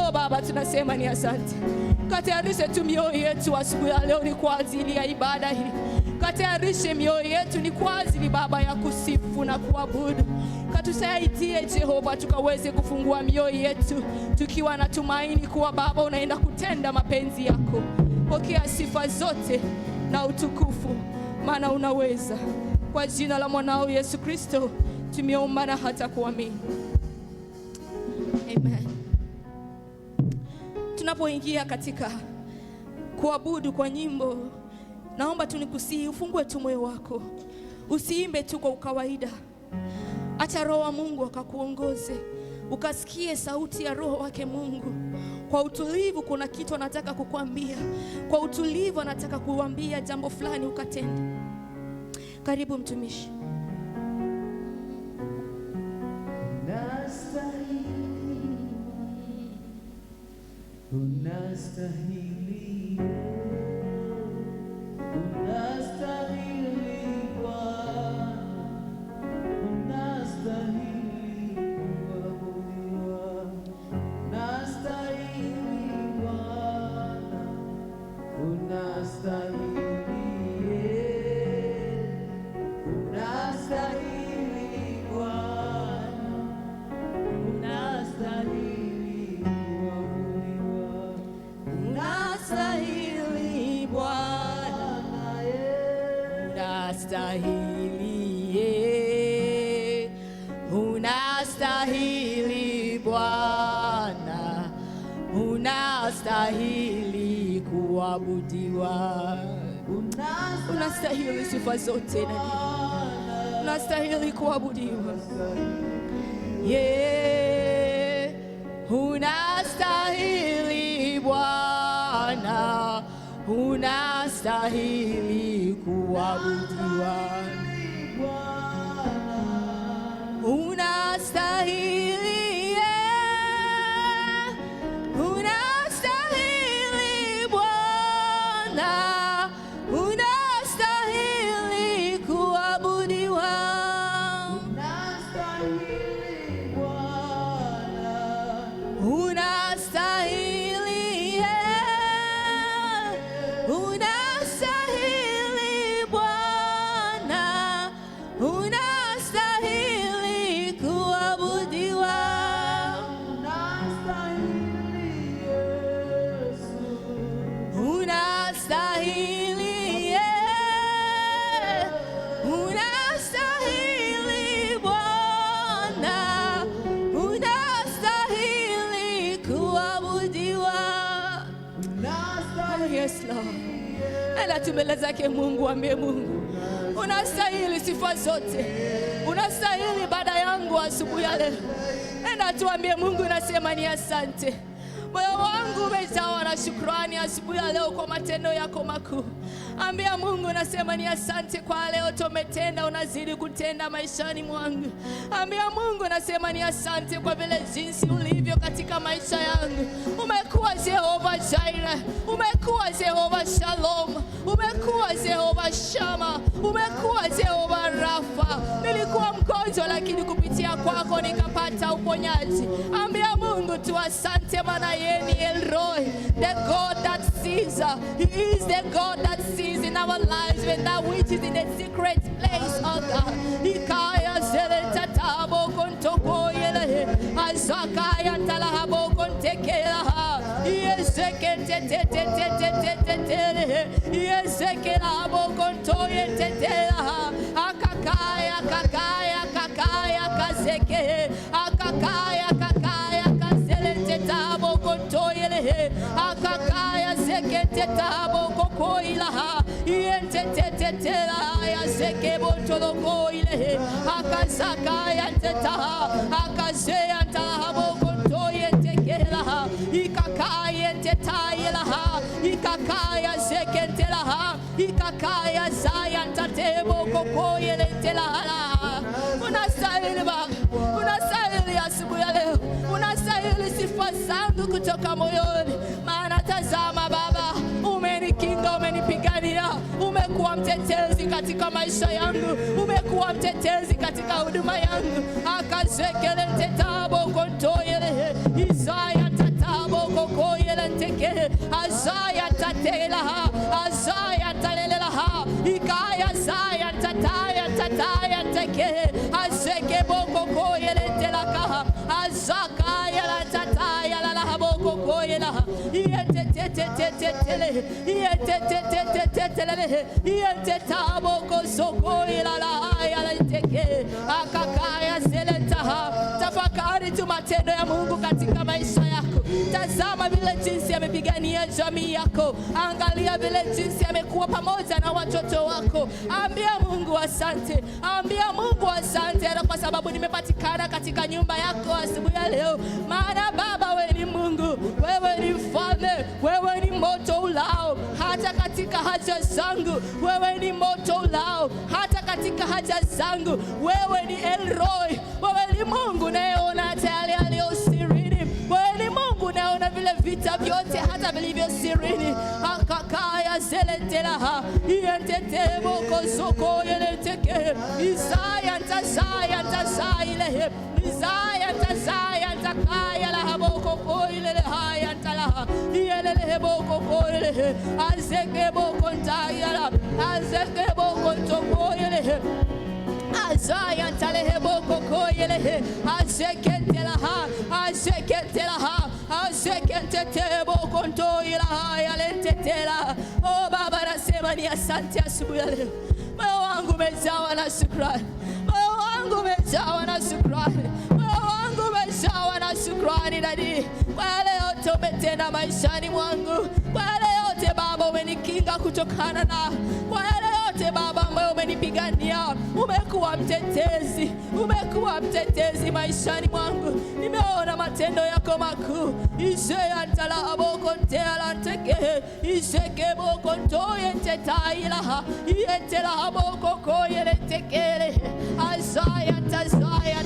Oh Baba, tunasema ni asante. Katayarishe tu mioyo yetu asubuhi ya leo ni kwa ajili ya ibada hii. Katayarishe mioyo yetu ni kwa ajili Baba ya kusifu na kuabudu. Katusaidie Jehova tukaweze kufungua mioyo yetu tukiwa na tumaini kuwa Baba unaenda kutenda mapenzi yako. Pokea sifa zote na utukufu, maana unaweza. Kwa jina la mwanao Yesu Kristo tumeomba na hata kuamini. Amen. Tunapoingia katika kuabudu kwa nyimbo, naomba tu nikusihi ufungue tu moyo wako. Usiimbe tu kwa ukawaida. Acha Roho wa Mungu akakuongoze. Ukasikie sauti ya Roho wake Mungu. Kwa utulivu kuna kitu anataka kukuambia. Kwa utulivu anataka kukuambia jambo fulani ukatende. Karibu mtumishi. Unastahili, unastahili Bwana, unastahili kuabudiwa, unastahili Bwana, unastahili, unastahili Bwana, unastahili unastahili Bwana, unastahili Bwana, unastahili kuabudiwa, Unastahili sifa zote na unastahili kuabudiwa. unastahili Bwana, unastahili kuabudiwa, unastahili, unastahili Bwana, unastahili kuabudiwa, unastahili Bwana, unastahili, unastahili Bwana, unastahili kuabudiwa, unastahili Yesu, unastahili, unastahili Bwana, unastahili kuabudiwa. Yes Lord. Ela tumbele zake Mungu, ambie Mungu unastahili sifa zote. Unastahili ibada yangu asubuhi ya leo. Enda tuambie Mungu nasema ni asante. Moyo wangu umejawa na shukrani asubuhi ya leo kwa matendo yako makuu. Ambia Mungu nasema ni asante kwa leo tumetenda, unazidi kutenda maishani mwangu. Ambia Mungu nasema ni asante kwa vile jinsi ulivyo katika maisha yangu. Umekuwa Jehova Jireh, umekuwa Jehova Shalom, umekuwa Jehova Shama, umekuwa Jehova Rafa. Nilikuwa mgonjwa lakini kupitia kwako nikapata uponyaji. Ambia Mungu tu asante, maana yeye ni El Roi, the God that sees. He is the God that sees in our lives when that which is in the secret place, oh God. Ikaya zeleta tabo kontoko yele azakaya talahabo kontekela yezekete te te te te te te te yezekela bo kontoye te te akakaya kakaya kakaya kazeke akakaya kakaya kazelete tabo kontoyele akakaya zekete tabo kokoila yentetetela ya zeke botoloko ile akazakaya teta akazeya tabo kontoye tekela ikakaya tetayela ikakaya zeketela ikakaya zaya tatebo kokoyele tela. Unastahili Baba, unastahili asubuhi ya leo, unastahili sifa zangu kutoka moyoni. Maana tazama Baba, umenikinga, umenipigania, umekuwa mtetezi katika maisha yangu, umekuwa mtetezi katika huduma yangu. Akazekele tetabo kontoyele izaya tatabo yele azaya tatela azaya talela ikaya zaya tataya teke azeke boko koyele telaka azaka yala tataya la boko koyela yete taboko sokoyela la yala teke akakaya zeleta. Tafakari tu matendo ya Mungu katika maisha yako. Tazama vile jinsi amepigania jamii yako. Angalia vile jinsi amekuwa pamoja na watoto wako. Ambia Mungu asante. Ambia Mungu asante kwa sababu nimepatikana katika nyumba yako asubuhi ya leo. Maana Baba, wewe ni Mungu, wewe ni mfalme, wewe ni moto ulao hata katika haja zangu. Wewe ni moto ulao hata katika haja zangu. Wewe ni Elroy, wewe ni Mungu unayeona tayari aliyo sirini. Wewe ni Mungu unayeona vile vita vyote hata vilivyo sirini. Akakaya zeletela yentete boko soko yeleteke Isaya tazaya Isaya takaya la haboko koile haya tala yelele boko koile azeke boko ntaya azeke boko tokoile azaya tale boko koile azekentela boko ntoila yalentetela. Oh Baba, nasema ni asante asubuhi ya leo. Moyo wangu umejawa na shukrani. Moyo wangu umejawa na shukrani. Moyo wangu umejawa na shukrani Dadi. Kwa yale yote umetenda maishani mwangu. Kwa yale yote Baba umenikinga kutokana na. Kwa yale yote Baba ambayo umenipigania. Umekuwa mtetezi. Umekuwa mtetezi maishani mwangu. Nimeona matendo yako makuu. Isaya tala aboko tela teke. Iseke boko toye tetaila. Yetela aboko koyele tekele. Azaya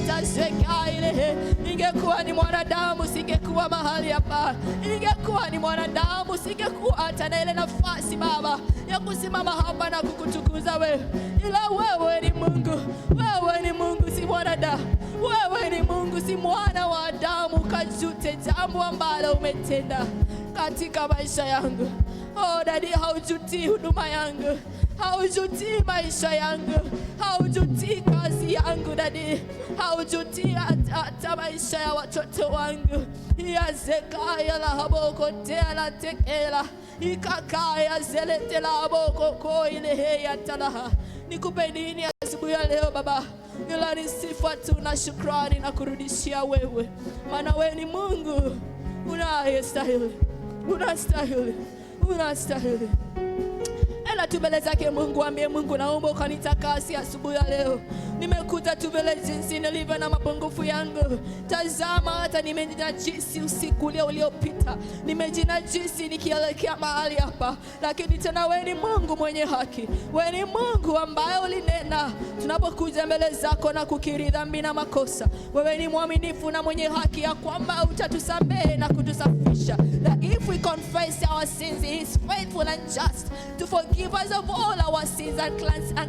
tazekaile. Ingekuwa ni mwanadamu singekuwa mahali hapa. Ingekuwa ni mwanadamu singekuwa hata na ile nafasi Baba ya kusimama hapa na kukutukuza wewe. Ila wewe ni Mungu. Wewe ni Mungu, si mwanadamu. Wewe ni Mungu, si mwana wa Adamu kajute jambo ambalo umetenda katika maisha yangu. Oh Dadi, haujuti huduma yangu. Haujuti maisha yangu. Haujuti kazi yangu Dadi. Haujuti hata maisha ya watoto wangu. Yazekaya la haboko tela tekela. Ikakaya zelete la haboko koile heya talaha. Nikupe nini asubuhi ya leo Baba? Ila ni sifa tu na shukrani na kurudishia wewe. Maana wewe ni Mungu unayestahili. Unastahili. Ela tu mbele zake Mungu, ambie Mungu, naomba ukanitakasi asubuhi ya leo. Nimekuja tu mbele jinsi nilivyo na mapungufu yangu. Tazama hata nimejinajisi usiku uliopita. Nimejinajisi nikielekea mahali hapa. Lakini tena wewe ni Mungu mwenye haki. Wewe ni Mungu ambaye ulinena tunapokuja mbele zako na kukiri dhambi na makosa. Wewe ni mwaminifu na mwenye haki ya kwamba utatusamehe na kutusafisha. That if we confess our sins, He is faithful and just to forgive us of all our sins and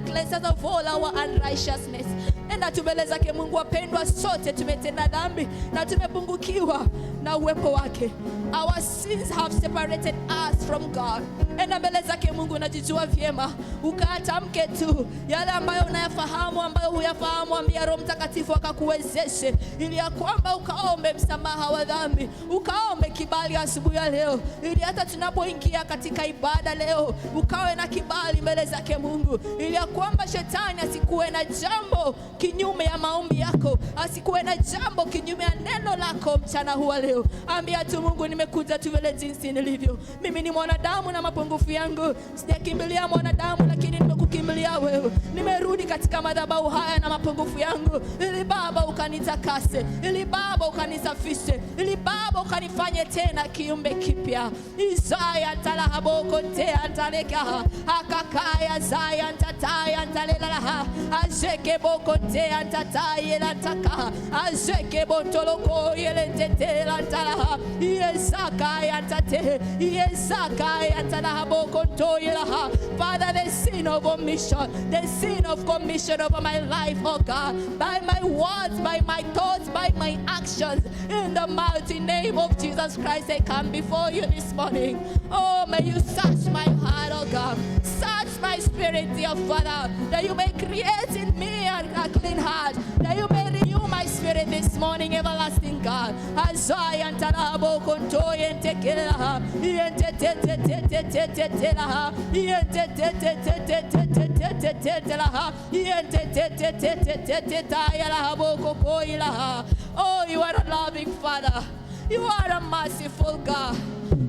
cleanse us of all our unrighteousness. Enda tu mbele zake Mungu. Wapendwa, sote tumetenda dhambi na tumepungukiwa na uwepo wake. Our sins have separated us from God. Enda mbele zake Mungu, najijua vyema. Ukatamke tu yale ambayo unayafahamu, ambayo huyafahamu. Ambia Roho Mtakatifu akakuwezeshe ili ya kwamba ukaombe msamaha wa dhambi. Ukaombe kibali asubuhi ya leo, ili hata tunapoingia katika ibada leo ukawe na kibali mbele zake Mungu, ili ya kwamba shetani asikuwe na jambo kinyume ya maombi yako, asikuwe na jambo kinyume ya neno lako mchana huwa leo. Ambia tu Mungu, nimekuja tu vile jinsi nilivyo. Mimi ni mwanadamu na mapungufu yangu. Sijakimbilia mwanadamu, lakini nimekukimbilia wewe. Nimerudi katika madhabahu haya na mapungufu yangu, ili Baba ukanitakase, ili Baba ukanisafishe, ili Baba ukanifanye tena kiumbe kipya. Isaya talahaboko te antaleka akakaya zaya ntataya ntalela azeke boko tete antata yelantaka azeke bontoloko yelentete lantala yezaka yantate yezaka yantala bokonto yelaha. Father, the sin of omission, the sin of commission over my life, oh God, by my words, by my thoughts, by my actions, in the mighty name of Jesus Christ, I come before you this morning. Oh, may you search my heart, oh God, search my spirit, dear Father, that you may create in me a clean heart, that you may renew my spirit this morning, everlasting God. Azaya ntarabo konto yente kela yente te te te te te te te la yente te te te te te te te te te te la yente te te te te te te ta yala boko koila. Oh, you are a loving Father. You are a merciful God.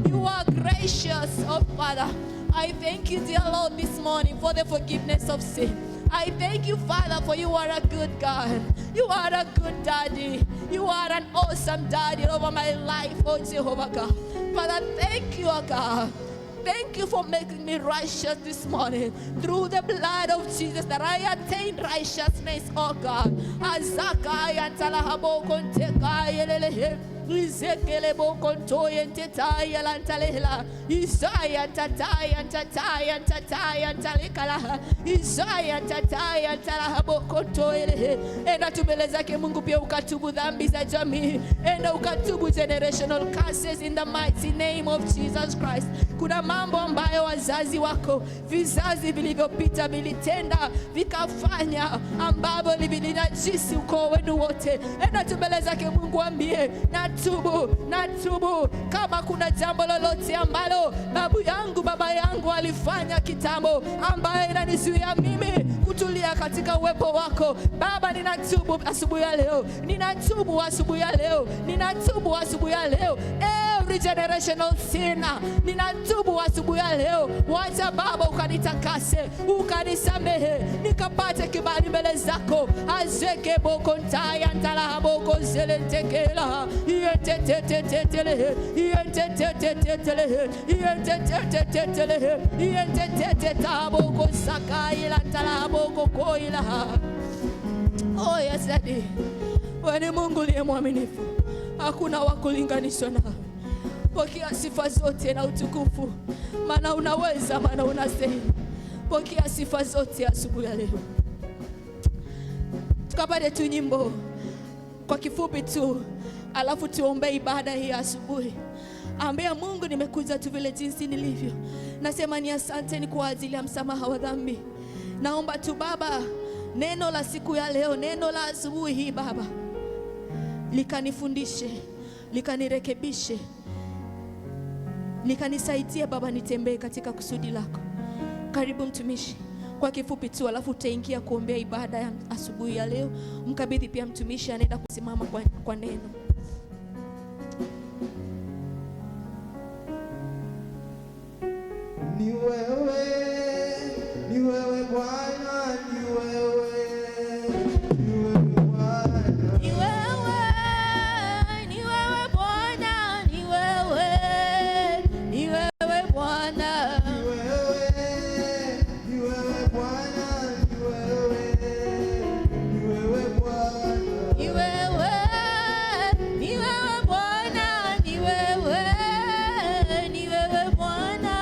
You are gracious, oh Father. I thank you, dear Lord, this morning for the forgiveness of sin. I thank you, Father, for you are a good God. You are a good daddy. You are an awesome daddy over my life, oh Jehovah God. Father, thank you, oh God. Thank you for making me righteous this morning. Through the blood of Jesus that I attain righteousness, oh God. Azaka yantalahabo konteka yelelehe. Izekele bokontoye ntetaya lantalela. Isaya tataya tataya tataya talikala. Isaya tataya talahabo kontoye. Enda tubeleza ke Mungu pia ukatubu dhambi za jamii. Enda ukatubu generational curses in the mighty name of Jesus Christ. Kuna mambo ambayo wazazi wako, vizazi vilivyopita vilitenda, vikafanya ambavyo vilinajisi ukoo wenu wote. Enda tubeleza ke Mungu ambie natubu. Kama kuna jambo lolote ambalo babu yangu baba yangu alifanya kitambo ambaye inanizuia mimi kutulia katika uwepo wako, Baba, ninatubu asubuhi ya leo. Ninatubu asubuhi ya leo. Ninatubu asubuhi ya leo. Every generational sin, ninatubu asubuhi ya leo. Wacha Baba ukanitakase, ukanisamehe, nikapate kibali mbele zako. Azeke boko ntaya ntala boko zelentekela. Yentetetetele, yentetetetele, yentetetetele, yenteteteta boko sakaila ntala boko koila. Oh yes, Daddy. Wewe Mungu liye mwaminifu. Hakuna wa kulinganishwa nawe. Pokea sifa zote na utukufu, maana unaweza, maana unastahili. Pokea sifa zote asubuhi ya leo. Tukapate tu nyimbo kwa kifupi tu, alafu tuombe ibada hii asubuhi. Ambia Mungu, nimekuja tu vile jinsi nilivyo. Nasema ni asante ni kwa ajili ya msamaha wa dhambi. Naomba tu Baba, neno la siku ya leo, neno la asubuhi hii Baba, likanifundishe, likanirekebishe, likanisaidia Baba nitembee katika kusudi lako. Karibu mtumishi kwa kifupi tu, alafu utaingia kuombea ibada ya asubuhi ya leo. Mkabidhi pia mtumishi anaenda kusimama kwa neno. Ni wewe Bwana, ni wewe Bwana, Ni wewe Bwana, ni wewe Bwana.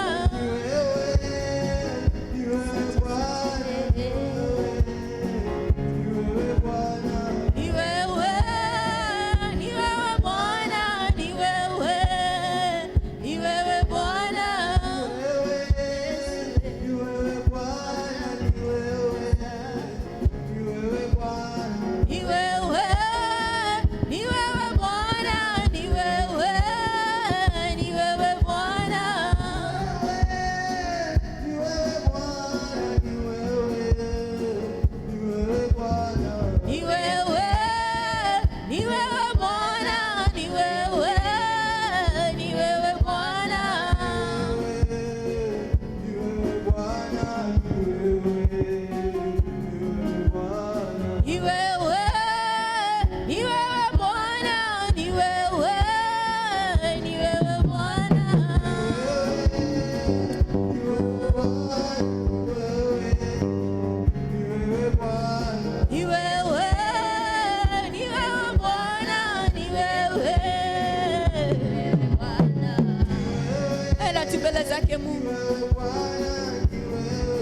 zake Mungu.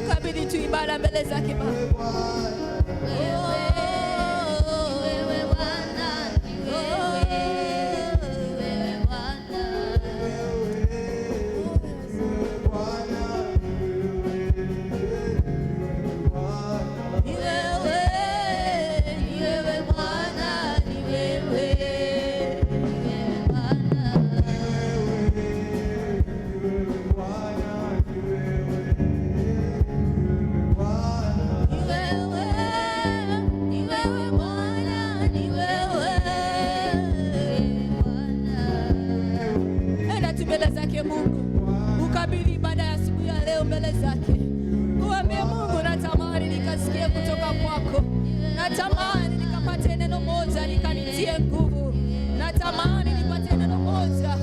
Ukabidhi tu ibada mbele zake Baba. Mbele zake Mungu, ukabidhi ibada ya siku ya leo mbele zake. Uambie Mungu, natamani nikasikie kutoka kwako, natamani nikapate neno moja likanitie nguvu, natamani nipate neno moja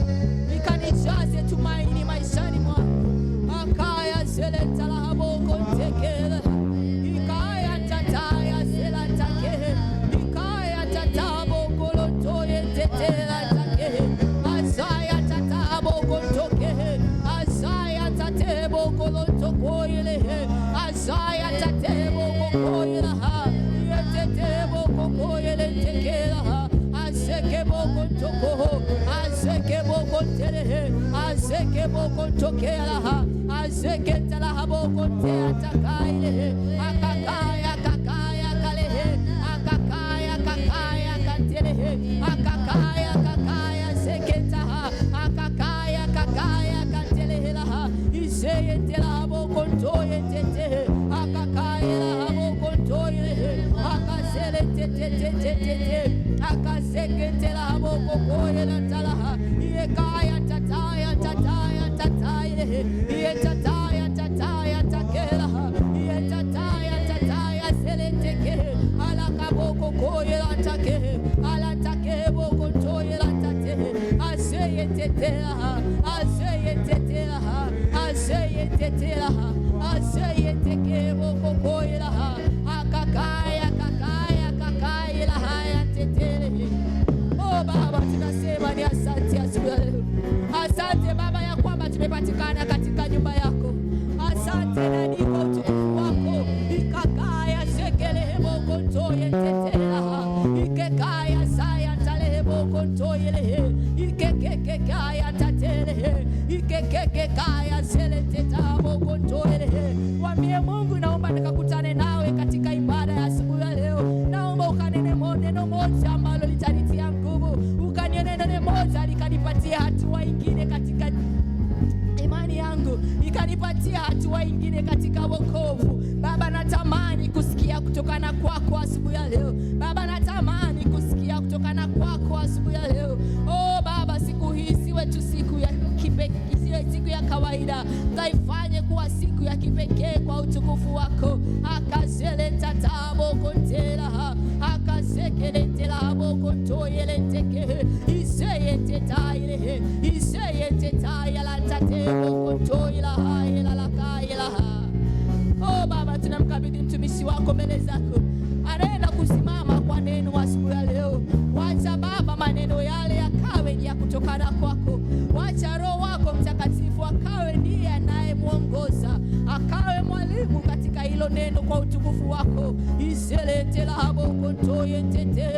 likanijaze tumaini maishani mwangu. Akaya zeleta la haboko tekele, ikaya tataya zela take, ikaya tatabo kolotoye tetela take, azaya Azaya tatebo kolotoko ile, azaya tatebo koko ile ha, yetetebo koko ile tekela ha, azekebo kotoko, azekebo kotere, azekebo kotokela ha, azeketela habo kote atakaile, akakaya kakaya kalehe, akakaya kakaya katelehe, akakaya kakaya seketa ha, akakaya kakaya katelehe la, iseyetela habo kontoye tete, akakaya la habo kontoye, akazele tete tete tete, akazeketela habo kokoye la talaha, yekaya tataya tataya tataya, yetataya tataya takela, yetataya tataya seleteke, alakabo kokoye la take, alatake boko toye la tate, aseyetetela, aseyetetela, aseyetetela, aseyeteke boko koye la, akakaya kakaya kakaya la haya tetele. Oh Baba, tunasema ni asante asubuhi ya leo. Asante Baba ya kwamba tumepatikana katika nyumba yako. Asante na niko utukufu wako. Ikakaya sekele boko toye tetela, ikekaya saya tale boko toye le, ikekekaya tatele, ikekekaya sele teta boko toye le. Mwambie Mungu, naomba nikakutane nawe katika ibada ya asubuhi ya leo. Naomba ukanene neno moja ambalo litanitia nguvu, ukanene neno moja likanipatia hatua ingine katika imani yangu, ikanipatia hatua ingine katika wokovu. Baba, natamani kusikia kutokana kwako asubuhi ya leo. Baba, natamani kusikia kutokana kwako asubuhi ya leo. Oh Baba, siku hii siwe tu siku ya kipekee, siwe siku ya kawaida, taifanye kuwa siku ya kipekee kwa utukufu wako. Akazele tatabo kontela, akazekele telabo kontoyele teke, iseyete taile, iseyete taila tatebo kontoyela ila la kaila. Oh Baba, tunamkabidhi mtumishi wako mbele zako, anaenda kusimama kwa neno asubuhi ya leo. Wacha Baba maneno yale yakawe ni ya kutokana kwako. Wacha Roho wako Mtakatifu akawe ndiye anayemuongoza, akawe mwalimu katika hilo neno kwa utukufu wako. Iselete la haboko toye tete,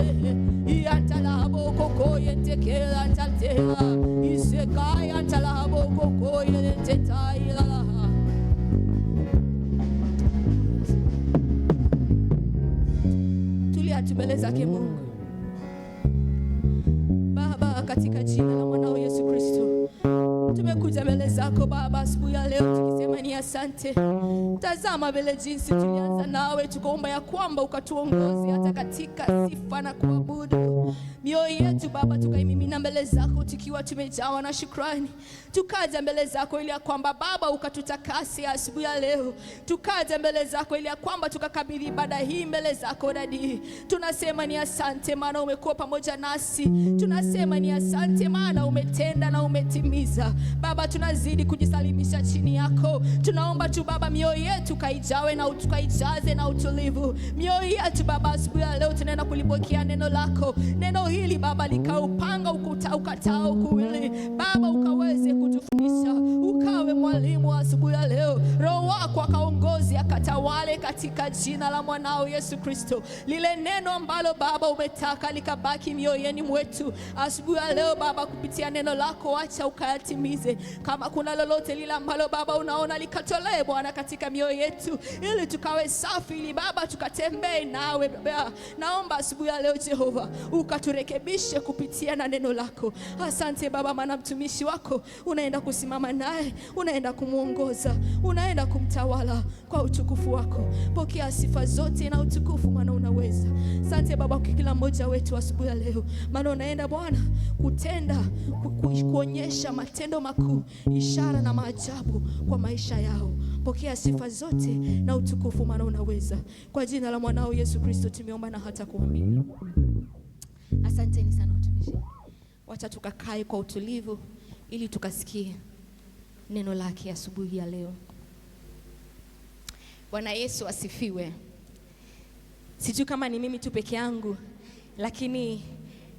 ianta la haboko koye tekela tatela, isekaya tala haboko koye teta ila. Tulia mbele zake Mungu. Baba, katika jina la mwanao Yesu Kristo, tumekuja mbele zako Baba asubuhi ya leo tukisema ni asante. Tazama vile jinsi tulianza nawe, tukaomba ya kwamba ukatuongoze hata katika sifa na kuabudu. Mioyo yetu Baba tukaimimina mbele zako tukiwa tumejawa na shukrani. Tukaja mbele zako ili ya kwamba Baba ukatutakase asubuhi ya leo. Tukaja mbele zako ili ya kwamba tukakabidhi ibada hii mbele zako Dadi. Tunasema ni asante maana umekuwa pamoja nasi. Tunasema ni asante maana umetenda na umetimiza. Baba, tunazidi kujisalimisha chini yako. Tunaomba tu Baba mioyo yetu kaijawe na tukaijaze na utulivu. Mioyo yetu Baba asubuhi ya leo tunaenda kulipokea neno lako. Neno hili Baba likaupanga ukatao kuwili. Baba ukaweze kutufundisha, ukawe mwalimu asubuhi ya leo Roho wako akaongozi akatawale katika jina la mwanao Yesu Kristo. Lile neno ambalo Baba umetaka likabaki mioyoni mwetu asubuhi ya leo Baba, kupitia neno lako acha ukayatimize. Kama kuna lolote lile ambalo Baba unaona likatolee Bwana katika mioyo yetu, ili tukawe safi, ili Baba tukatembee nawe Baba. Naomba asubuhi ya leo Jehova ukaturekebishe kupitia na neno lako. Asante Baba, maana mtumishi wako unaenda kusimama naye, unaenda kumuongoza, unaenda kumtawala kwa utukufu wako. Pokea sifa zote na utukufu, maana unaweza. Asante Baba kwa kila mmoja wetu asubuhi ya leo, maana unaenda Bwana kutenda, kuonyesha matendo makuu, ishara na maajabu kwa maisha yao. Pokea sifa zote na utukufu, maana unaweza. Kwa jina la mwanao Yesu Kristo tumeomba na hata kuamini. Asanteni sana watumishi. Wacha tukakae kwa utulivu ili tukasikie neno lake asubuhi ya leo. Bwana Yesu asifiwe. Sijui kama ni mimi tu peke yangu, lakini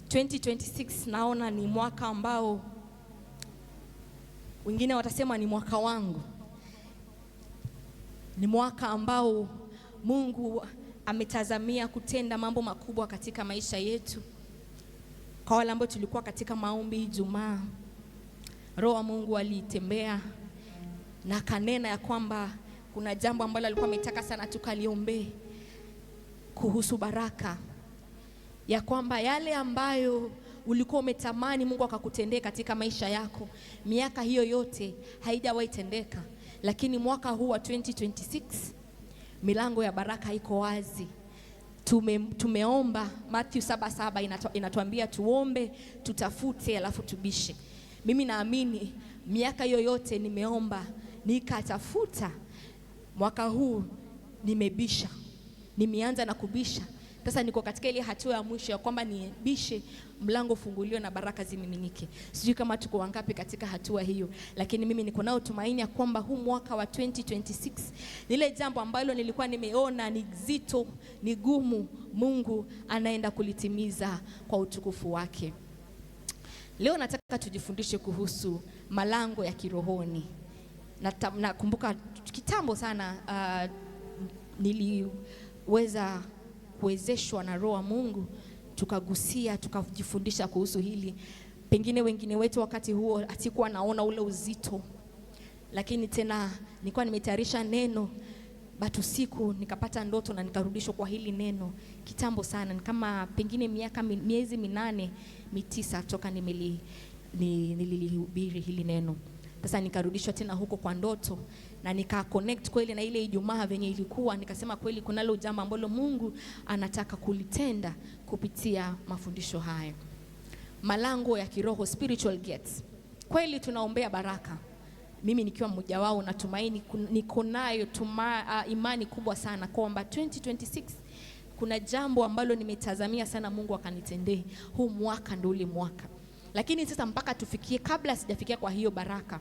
2026 naona ni mwaka ambao wengine watasema ni mwaka wangu. Ni mwaka ambao Mungu ametazamia kutenda mambo makubwa katika maisha yetu. Kwa wale ambao tulikuwa katika maombi Ijumaa, Roho wa Mungu alitembea na kanena ya kwamba kuna jambo ambalo alikuwa ametaka sana tukaliombee kuhusu baraka, ya kwamba yale ambayo ulikuwa umetamani Mungu akakutendea katika maisha yako miaka hiyo yote haijawahi tendeka, lakini mwaka huu wa 2026 milango ya baraka iko wazi. Tumeomba, Matthew 7:7 inatuambia tuombe, tutafute, alafu tubishe. Mimi naamini miaka yoyote nimeomba, nikatafuta, mwaka huu nimebisha. Nimeanza na kubisha. Sasa niko katika ile hatua ya mwisho ya kwamba nibishe, mlango funguliwe na baraka zimiminike. Sijui kama tuko wangapi katika hatua hiyo, lakini mimi niko nao tumaini ya kwamba huu mwaka wa 2026 lile jambo ambalo nilikuwa nimeona ni zito, ni gumu, Mungu anaenda kulitimiza kwa utukufu wake. Leo nataka tujifundishe kuhusu malango ya kirohoni. Nakumbuka kitambo sana niliweza kuwezeshwa na Roho wa Mungu, tukagusia, tukajifundisha kuhusu hili. Pengine wengine wetu wakati huo atikuwa naona ule uzito, lakini tena nilikuwa nimetayarisha neno, but usiku nikapata ndoto na nikarudishwa kwa hili neno kitambo sana. Ni kama pengine miezi 8, 9 toka nililihubiri hili neno. Sasa nikarudishwa tena huko kwa ndoto na nika connect kweli na ile Ijumaa venye ilikuwa. Nikasema kweli kunalo jambo ambalo Mungu anataka kulitenda kupitia mafundisho haya. Malango ya kiroho, spiritual gates. Kweli tunaombea baraka. Mimi nikiwa mmoja wao, natumaini niko nayo imani kubwa sana kwamba 2026 kuna jambo ambalo nimetazamia sana Mungu akanitendee. Huu mwaka ndio ule mwaka. Lakini sasa mpaka tufikie, kabla sijafikia kwa hiyo baraka,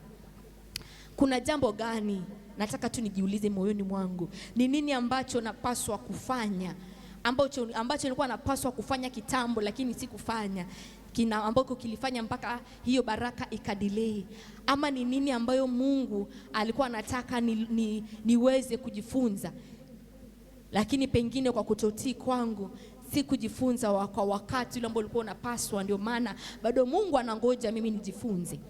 kuna jambo gani nataka tu nijiulize moyoni mwangu? Ni nini ambacho napaswa kufanya, ambacho nilikuwa napaswa kufanya kitambo lakini sikufanya, ambako kilifanya mpaka hiyo baraka ikadelay? Ama ni nini ambayo Mungu alikuwa anataka niweze kujifunza, lakini pengine kwa kutotii kwangu si kujifunza kwa wakati ule ambao ulikuwa unapaswa, ndio maana bado Mungu anangoja mimi nijifunze.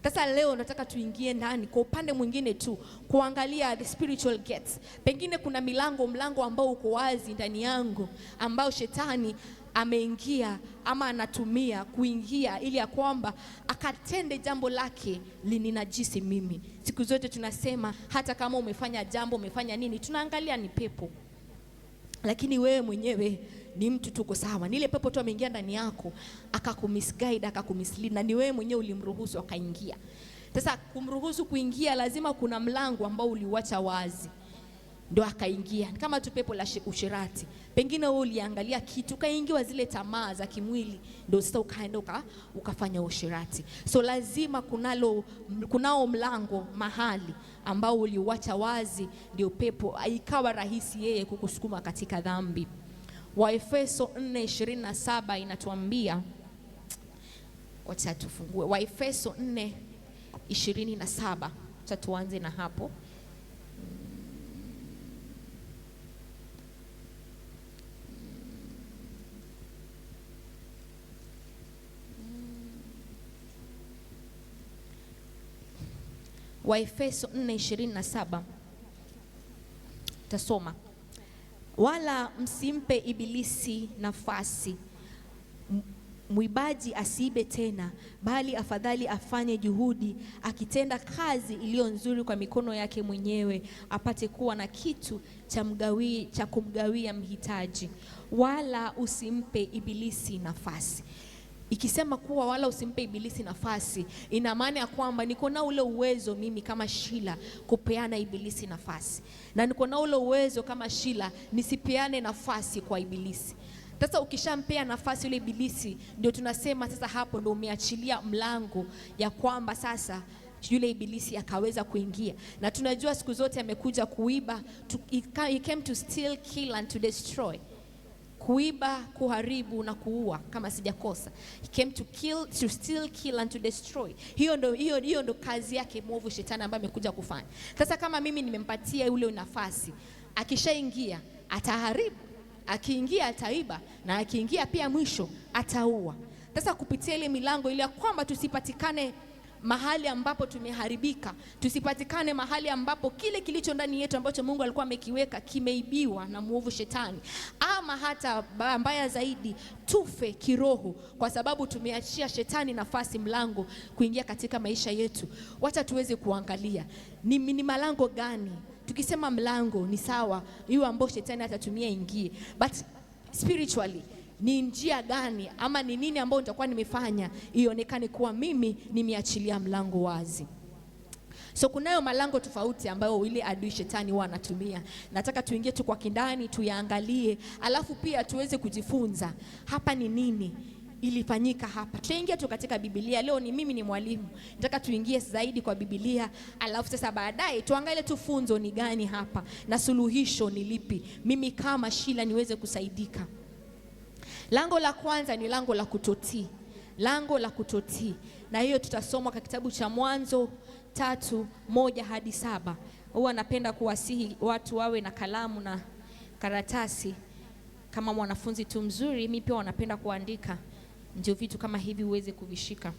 Sasa leo nataka tuingie ndani kwa upande mwingine tu, kuangalia the spiritual gates. Pengine kuna mlango ambao uko wazi ndani yangu, ambao shetani ameingia ama anatumia kuingia ili ya kwamba akatende jambo lake lininajisi mimi. Siku zote tunasema hata kama umefanya jambo, umefanya nini, tunaangalia ni pepo, lakini wewe mwenyewe ni mtu tuko sawa. Nile pepo tu ameingia ndani yako, akakumisguide, akakumislead, na ni wewe mwenyewe ulimruhusu akaingia. Sasa kumruhusu kuingia, lazima kuna mlango ambao uliuacha wazi ndio akaingia. Kama tu pepo la usherati, pengine wewe uliangalia kitu kaingiwa zile tamaa za kimwili, ndio sasa ukaenda ukafanya usherati. So lazima kunao mlango mahali ambao uliuacha wazi, ndio pepo ikawa rahisi yeye kukusukuma katika dhambi. Waefeso 4:27 inatuambia, wacha tufungue Waefeso 4:27. tuanze na hapo. Waefeso 4:27 tasoma, wala msimpe ibilisi nafasi mwibaji asiibe tena, bali afadhali afanye juhudi akitenda kazi iliyo nzuri kwa mikono yake mwenyewe, apate kuwa na kitu cha kumgawia mhitaji. Wala usimpe ibilisi nafasi. Ikisema kuwa wala usimpe ibilisi nafasi, ina maana ya kwamba niko na ule uwezo mimi kama Sheila kupeana ibilisi nafasi, na niko na ule uwezo kama Sheila nisipeane nafasi kwa ibilisi. Sasa ukishampea nafasi yule ibilisi, ndio tunasema sasa hapo ndio umeachilia mlango ya kwamba sasa yule ibilisi akaweza kuingia. Na tunajua siku zote amekuja kuiba, he came to steal, kill and to destroy. Kuiba, kuharibu na kuua kama sijakosa. He came to kill, to steal, kill and to destroy. Hiyo ndo kazi yake mwovu shetani ambaye amekuja kufanya. Sasa kama mimi nimempatia yule nafasi, akishaingia ataharibu, akiingia ataiba, na akiingia pia mwisho ataua. Sasa kupitia ile milango ile ya kwamba tusipatikane mahali ambapo tumeharibika, tusipatikane mahali ambapo kile kilicho ndani yetu ambacho Mungu alikuwa amekiweka kimeibiwa na mwovu shetani, ama hata mbaya zaidi tufe kiroho kwa sababu tumeachia shetani nafasi, mlango kuingia katika maisha yetu. Wacha tuweze kuangalia ni malango gani. Tukisema mlango ni sawa, hiyo ambao shetani atatumia ingie, but spiritually ni njia gani ama ni nini ambao nitakuwa nimefanya ionekane kuwa mimi nimeachilia mlango wazi. So kunayo malango tofauti ambayo ile adui shetani huwa anatumia. Nataka tuingie tu kwa kindani tuyaangalie, alafu pia tuweze kujifunza hapa ni nini ilifanyika hapa. Tutaingia tu katika Biblia. Leo mimi ni mwalimu, nataka tuingie zaidi kwa Biblia, alafu sasa baadaye tuangalie tu funzo ni gani hapa na suluhisho ni lipi, mimi kama Sheila niweze kusaidika. Lango la kwanza ni lango la kutotii. Lango la kutotii, na hiyo tutasoma kwa kitabu cha Mwanzo 3:1 hadi 7. Huwa napenda kuwasihi watu wawe na kalamu na karatasi. Kama mwanafunzi tu mzuri, mimi pia wanapenda kuandika, ndio vitu kama hivi uweze kuvishika.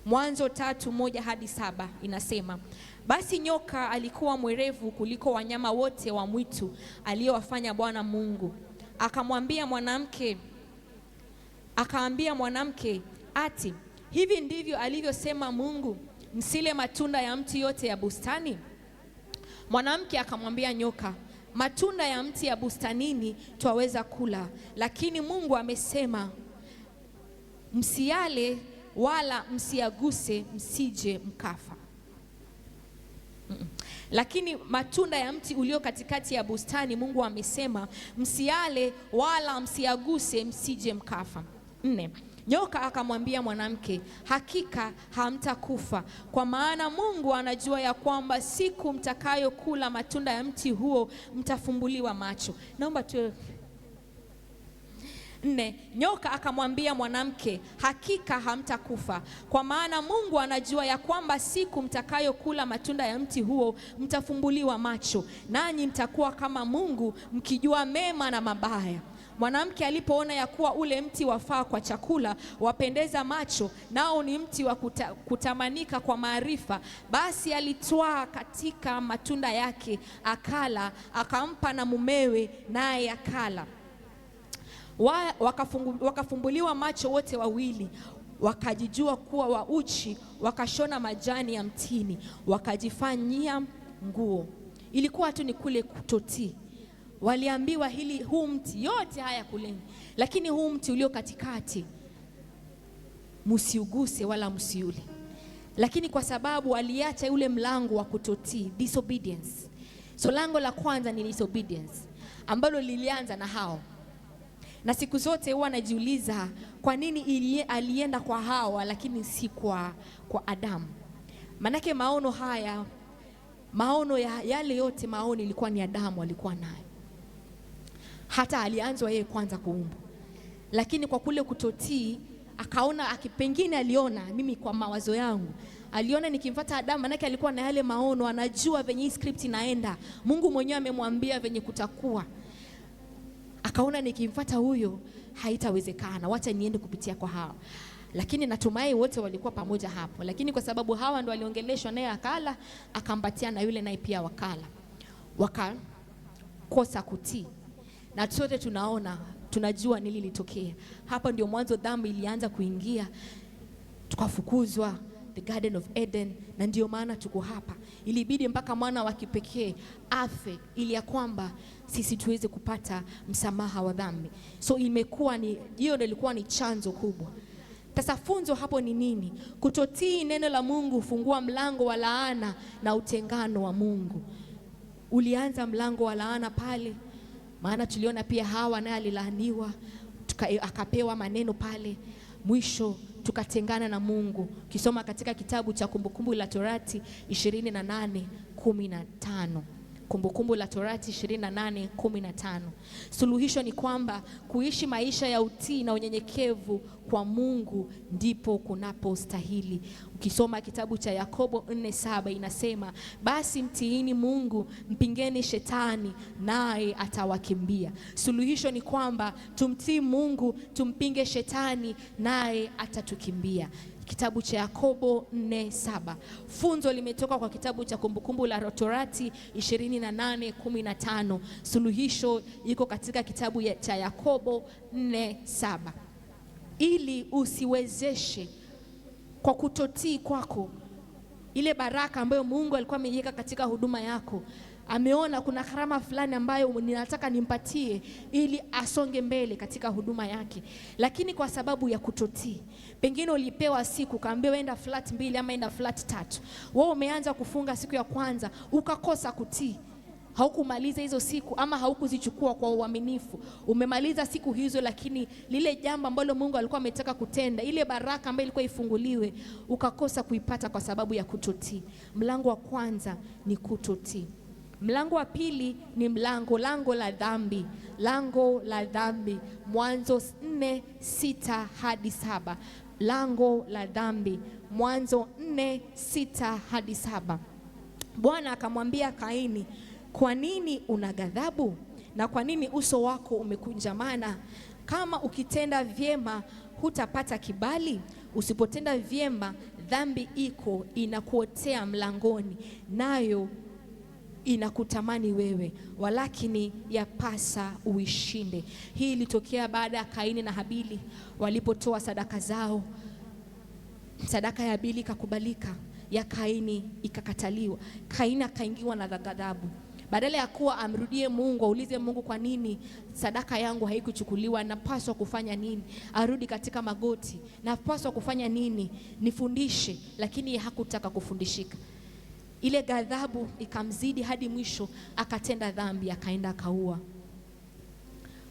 Mwanzo 3:1 hadi 7 inasema, basi nyoka alikuwa mwerevu kuliko wanyama wote wa mwitu aliyowafanya Bwana Mungu. Akaambia mwanamke, ati hivi ndivyo alivyosema Mungu, msile matunda ya mti yote ya bustani? Mwanamke akamwambia nyoka, matunda ya mti ya bustanini twaweza kula, lakini Mungu amesema msiale wala msiaguse msije mkafa. Lakini matunda ya mti ulio katikati ya bustani Mungu amesema msiale wala msiaguse msije mkafa. 4. Nyoka akamwambia mwanamke, hakika hamtakufa, kwa maana Mungu anajua ya kwamba siku mtakayokula matunda ya mti huo mtafumbuliwa macho. Naomba tu 4. Nyoka akamwambia mwanamke, hakika hamtakufa, kwa maana Mungu anajua ya kwamba siku mtakayokula matunda ya mti huo mtafumbuliwa macho, nanyi mtakuwa kama Mungu, mkijua mema na mabaya. Mwanamke alipoona ya kuwa ule mti wafaa kwa chakula, wapendeza macho, nao ni mti wa kutamanika kwa maarifa, basi alitwaa katika matunda yake akala, akampa na mumewe, naye akala. Wakafumbuliwa macho wote wawili, wakajijua kuwa wauchi, wakashona majani ya mtini, wakajifanyia nguo. Ilikuwa tu ni kule kutotii. Waliambiwa huu mti yote haya kuleni, lakini huu mti ulio katikati msiuguse wala msiule. Lakini kwa sababu waliacha ule mlango wa kutotii, disobedience. So lango la kwanza ni disobedience, ambalo lilianza na hao. Na siku zote huwa najiuliza kwa nini alienda kwa Hawa lakini si kwa Adamu. Manake maono yale yote maono ilikuwa ni Adamu alikuwa nayo. Hata alianzwa yeye kwanza kuumbwa, lakini kwa kule kutotii akaona, pengine aliona mimi kwa mawazo yangu aliona nikimfuata Adamu, manake alikuwa na yale maono, anajua venye hii script inaenda. Mungu mwenyewe amemwambia venye kutakuwa. Akaona nikimfuata huyo haitawezekana, wacha niende kupitia kwa Hawa. Lakini natumai wote walikuwa pamoja hapo, lakini kwa sababu Hawa ndo aliongeleshwa naye akala, akambatia na yule naye pia wakala. Wakakosa kutii. Na sote tunajua nini litokea. Hapa ndio mwanzo dhambi ilianza kuingia. Tukafukuzwa the Garden of Eden, na ndio maana tuko hapa. Ilibidi mpaka mwana wa kipekee afe ili ya kwamba sisi tuweze kupata msamaha wa dhambi. So imekuwa ni hiyo ndio ilikuwa ni chanzo kubwa. Sasa funzo hapo ni nini? Kutotii neno la Mungu hufungua mlango wa laana na utengano wa Mungu. Ulianza mlango wa laana pale, maana tuliona pia Hawa naye alilaaniwa, akapewa maneno pale, mwisho tukatengana na Mungu. Kisoma katika kitabu cha Kumbukumbu la Torati 28:15. Kumbukumbu la Torati 28:15. Suluhisho ni kwamba kuishi maisha ya utii na unyenyekevu kwa Mungu ndipo kunapostahili. Ukisoma kitabu cha Yakobo 4:7 inasema, basi mtiini Mungu, mpingeni shetani naye atawakimbia. Suluhisho ni kwamba tumtii Mungu, tumpinge shetani naye atatukimbia. Kitabu cha Yakobo 4:7. Funzo limetoka kwa kitabu cha Kumbukumbu la Torati 28:15. Suluhisho iko katika kitabu cha Yakobo 4:7. Ili usiwezeshe kwa kutotii kwako ile baraka ambayo Mungu alikuwa ameiweka katika huduma yako. Ameona kuna gharama fulani ambayo ninataka nimpatie ili asonge mbele katika huduma yake, lakini kwa sababu ya kutotii, pengine ulipewa siku kaambiwa enda flat 2 ama enda flat 3. Wewe umeanza kufunga siku ya kwanza, ukakosa kutii. Haukumaliza hizo siku ama haukuzichukua kwa uaminifu. Umemaliza siku hizo, lakini lile jambo ambalo Mungu alikuwa ametaka kutenda, ile baraka ambayo ilikuwa ifunguliwe, ukakosa kuipata kwa sababu ya kutotii. Mlango wa kwanza ni kutotii. Mlango wa pili ni lango la dhambi. Lango la dhambi, Mwanzo 4:6-7. Lango la dhambi, Mwanzo 4:6-7. Bwana akamwambia Kaini, kwa nini una ghadhabu na kwa nini uso wako umekunjamana? Kama ukitenda vyema hutapata kibali, usipotenda vyema dhambi iko inakuotea mlangoni, nayo inakutamani wewe, walakini yapasa uishinde. Hii ilitokea baada ya Kaini na Habili walipotoa sadaka zao. Sadaka ya Habili ikakubalika, ya Kaini ikakataliwa. Kaini akaingiwa na ghadhabu. Badala ya kuwa amrudie Mungu, aulize Mungu, kwa nini sadaka yangu haikuchukuliwa? Napaswa kufanya nini? Arudi katika magoti. Napaswa kufanya nini? Nifundishe. Lakini hakutaka kufundishika. Ile ghadhabu ikamzidi hadi mwisho akatenda dhambi, akaenda akaua.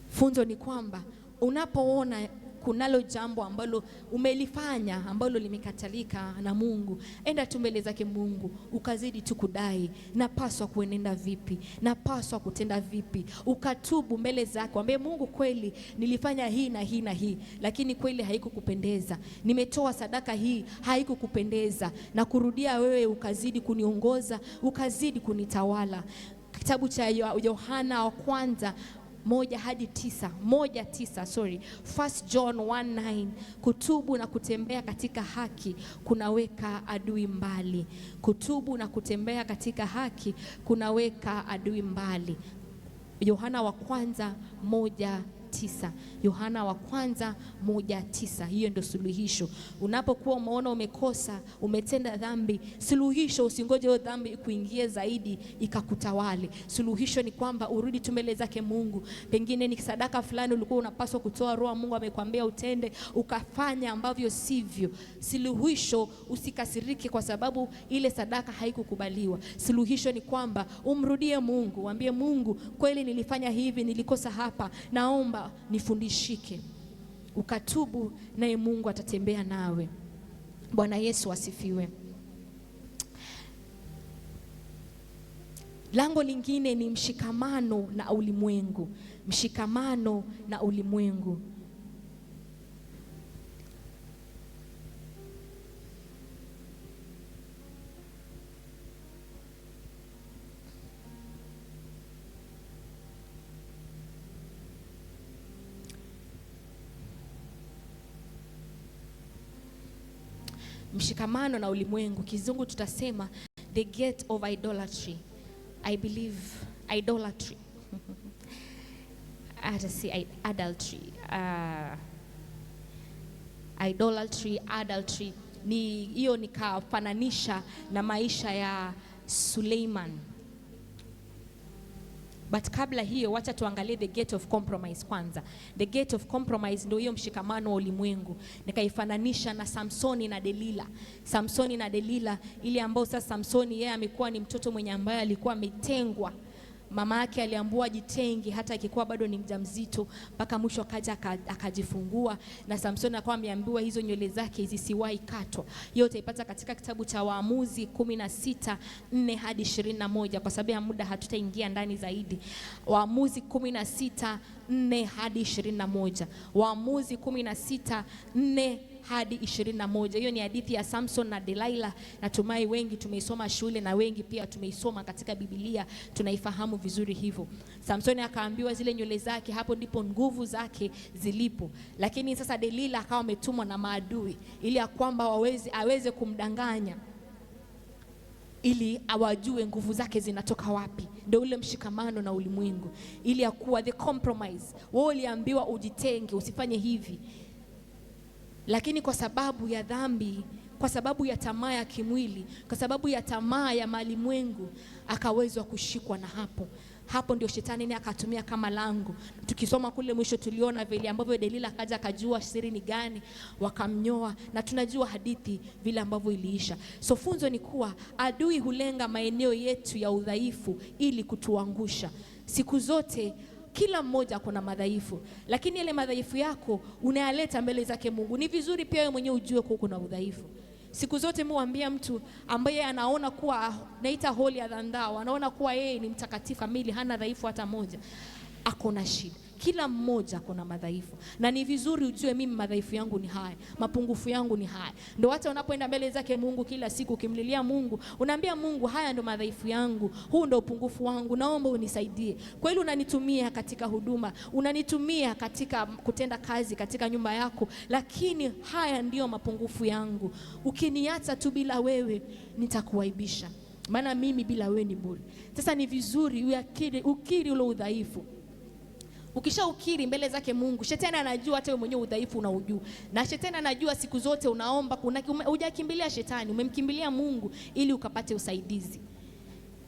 Funzo ni kwamba unapoona kunalo jambo ambalo umelifanya ambalo limekatalika na Mungu, enda tu mbele zake Mungu, ukazidi tu kudai napaswa kuenenda vipi, napaswa kutenda vipi. Ukatubu mbele zake, ambie Mungu, kweli nilifanya hii na hii na hii, lakini kweli haikukupendeza. Nimetoa sadaka hii, haikukupendeza, na kurudia wewe, ukazidi kuniongoza, ukazidi kunitawala. Kitabu cha Yohana wa kwanza 1 John 1:9. Kutubu na kutembea katika haki kunaweka adui mbali. Kutubu na kutembea katika haki kunaweka adui mbali. Yohana wa kwanza 1:9. Yohana wa kwanza 1:9. Hiyo ndio suluhisho. Unapokuwa umeona umekosa, umetenda dhambi, suluhisho usingoje hiyo dhambi kuingie zaidi ikakutawale. Suluhisho ni kwamba urudi tu mbele zake Mungu. Pengine ni sadaka fulani ulikuwa unapaswa kutoa, roho Mungu amekwambia utende, ukafanya ambavyo sivyo. Suluhisho usikasirike kwa sababu ile sadaka haikukubaliwa. Suluhisho ni kwamba umrudie Mungu, mwambie Mungu, kweli nilifanya hivi, nilikosa hapa, naomba nifundishike. Ukatubu naye Mungu atatembea nawe. Bwana Yesu asifiwe. Lango lingine ni mshikamano na ulimwengu. Mshikamano na ulimwengu. mshikamano na ulimwengu. Kizungu tutasema the gate of idolatry. I believe idolatry. Adultery. Idolatry, adultery. Ni hiyo nikafananisha na maisha ya Suleiman. But kabla hiyo wacha tuangalie the gate of compromise kwanza. The gate of compromise ndio hiyo mshikamano wa ulimwengu. Nikaifananisha na Samsoni na Delila. Samsoni na Delila, ili ambao sasa Samsoni yeye amekuwa ni mtoto mwenye ambaye alikuwa ametengwa. Mama yake aliambiwa jitenge hata akikuwa bado ni mjamzito, mpaka mwisho akaja akajifungua, na Samsoni akawa ameambiwa hizo nywele zake zisiwahi katwa. Hiyo utaipata katika kitabu cha Waamuzi 16:4 hadi 21. Kwa sababu ya muda hatutaingia ndani zaidi. Waamuzi 16:4 hadi 21. Waamuzi 16:4 hadi 21. Hiyo ni hadithi ya Samson na Delilah. Natumai wengi tumeisoma shule na wengi pia tumeisoma katika Biblia, tunaifahamu vizuri hivyo. Samson akaambiwa zile nywele zake, hapo ndipo nguvu zake zilipo. Lakini sasa Delilah akawa ametumwa na maadui ili ya kwamba aweze kumdanganya, ili awajue nguvu zake zinatoka wapi. Ndio ule mshikamano na ulimwengu, ili ya kuwa the compromise. Wao waliambiwa ujitenge, usifanye hivi. Lakini kwa sababu ya dhambi, kwa sababu ya tamaa ya kimwili, kwa sababu ya tamaa ya malimwengu, akawezwa kushikwa na hapo ndio shetani naye akatumia kama lango. Tukisoma kule mwisho tuliona vile ambavyo Delila akaja akajua siri ni gani, wakamnyoa, na tunajua hadithi vile ambavyo iliisha. So funzo ni kuwa adui hulenga maeneo yetu ya udhaifu ili kutuangusha. Siku zote kila mmoja kuna madhaifu, lakini ile madhaifu yako unayaleta mbele zake Mungu. Ni vizuri pia wewe mwenyewe ujue kuwa kuna udhaifu. Siku zote muambia mtu ambaye anaona kuwa naita holier than thou, anaona kuwa yeye ni mtakatifu kamili, hana dhaifu hata moja, ako na shida. Kila mmoja kuna madhaifu, na ni vizuri ujue mimi madhaifu yangu ni haya, mapungufu yangu ni haya. Ndio hata unapoenda mbele zake Mungu kila siku ukimlilia Mungu, unaambia Mungu, haya ndo madhaifu yangu, huu ndo upungufu wangu, naomba unisaidie. Kweli unanitumia katika huduma, unanitumia katika kutenda kazi katika nyumba yako, lakini haya ndio mapungufu yangu. Ukiniacha tu bila wewe nitakuaibisha, maana mimi bila wewe ni bure. Sasa ni vizuri ukiri ule udhaifu. Ukisha ukiri mbele zake Mungu, shetani anajua hata wewe mwenyewe udhaifu unaujua. Na shetani anajua siku zote unaomba, hujakimbilia shetani, umemkimbilia Mungu ili ukapate usaidizi.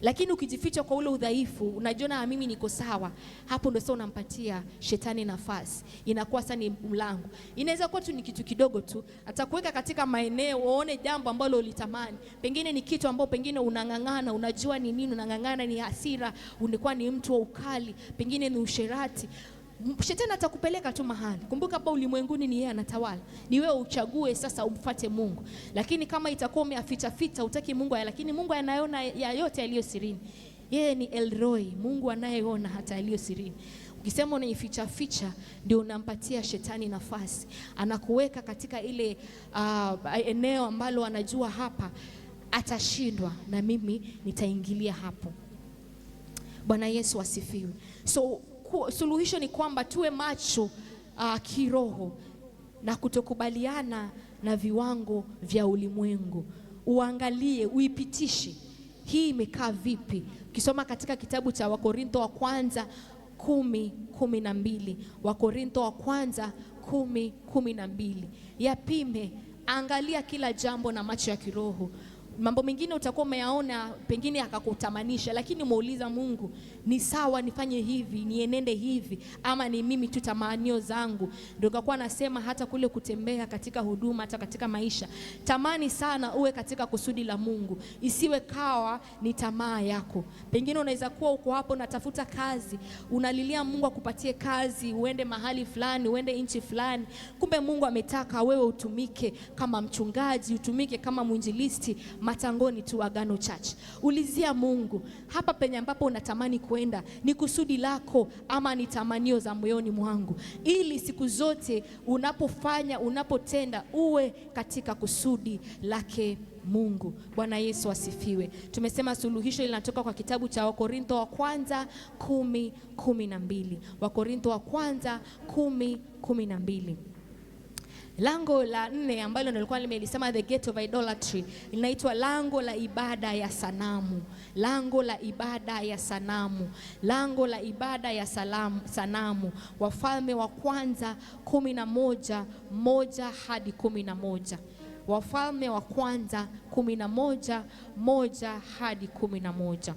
Lakini ukijificha kwa ule udhaifu, unajiona mimi niko sawa, hapo ndio sasa unampatia shetani nafasi. Inakuwa sasa ni mlango. Inaweza kuwa tu ni kitu kidogo tu, atakuweka katika maeneo uone jambo ambalo ulitamani. Pengine ni kitu ambao pengine unang'ang'ana, unajua ni nini unang'ang'ana, ni hasira, unakuwa ni mtu wa ukali, pengine ni usherati. Shetani atakupeleka tu mahali. Kumbuka hapa ulimwenguni ni yeye anatawala. Ni wewe uchague sasa umfuate Mungu. Lakini kama itakuwa umeaficha utaki Mungu, lakini Mungu anayeona ya yote yaliyo sirini. Yeye ni El Roi, Mungu anayeona hata yaliyo sirini. Ukisema unaificha ndio unampatia shetani nafasi. Anakuweka katika ile eneo ambalo anajua hapa atashindwa na mimi nitaingilia hapo. Bwana Yesu asifiwe. So suluhisho ni kwamba tuwe macho kiroho na kutokubaliana na viwango vya ulimwengu. Uangalie, uipitishe, hii imekaa vipi? Ukisoma katika kitabu cha Wakorintho wa kwanza 10:12, Wakorintho wa kwanza 10:12, yapime, angalia kila jambo na macho ya kiroho. Mambo mengine utakuwa umeyaona pengine akakutamanisha, lakini umeuliza Mungu, ni sawa nifanye hivi, nienende hivi, ama ni mimi tu tamanio zangu? Ndio kwa nasema hata kule kutembea katika huduma, hata katika maisha, tamani sana uwe katika kusudi la Mungu, isiwe kawa ni tamaa yako. Pengine unaweza kuwa uko hapo unatafuta kazi, unalilia Mungu akupatie kazi, uende mahali fulani, uende nchi fulani, kumbe Mungu ametaka wewe utumike kama mchungaji, utumike kama mwinjilisti matangoni tu Agano Church. Ulizia Mungu, hapa penye ambapo unatamani kwenda ni kusudi lako ama ni tamanio za moyoni mwangu, ili siku zote unapofanya, unapotenda, uwe katika kusudi lake Mungu. Bwana Yesu asifiwe. Tumesema suluhisho linatoka kwa kitabu cha Wakorintho wa kwanza 10:12. Wakorintho wa kwanza 10:12. Lango la 4 ambalo nilikuwa nimelisema the gate of idolatry, linaitwa lango la ibada ya sanamu. Lango la ibada ya sanamu. Lango la ibada ya sanamu. Wafalme wa kwanza 11:1 hadi 11. Wafalme wa kwanza 11:1 hadi 11.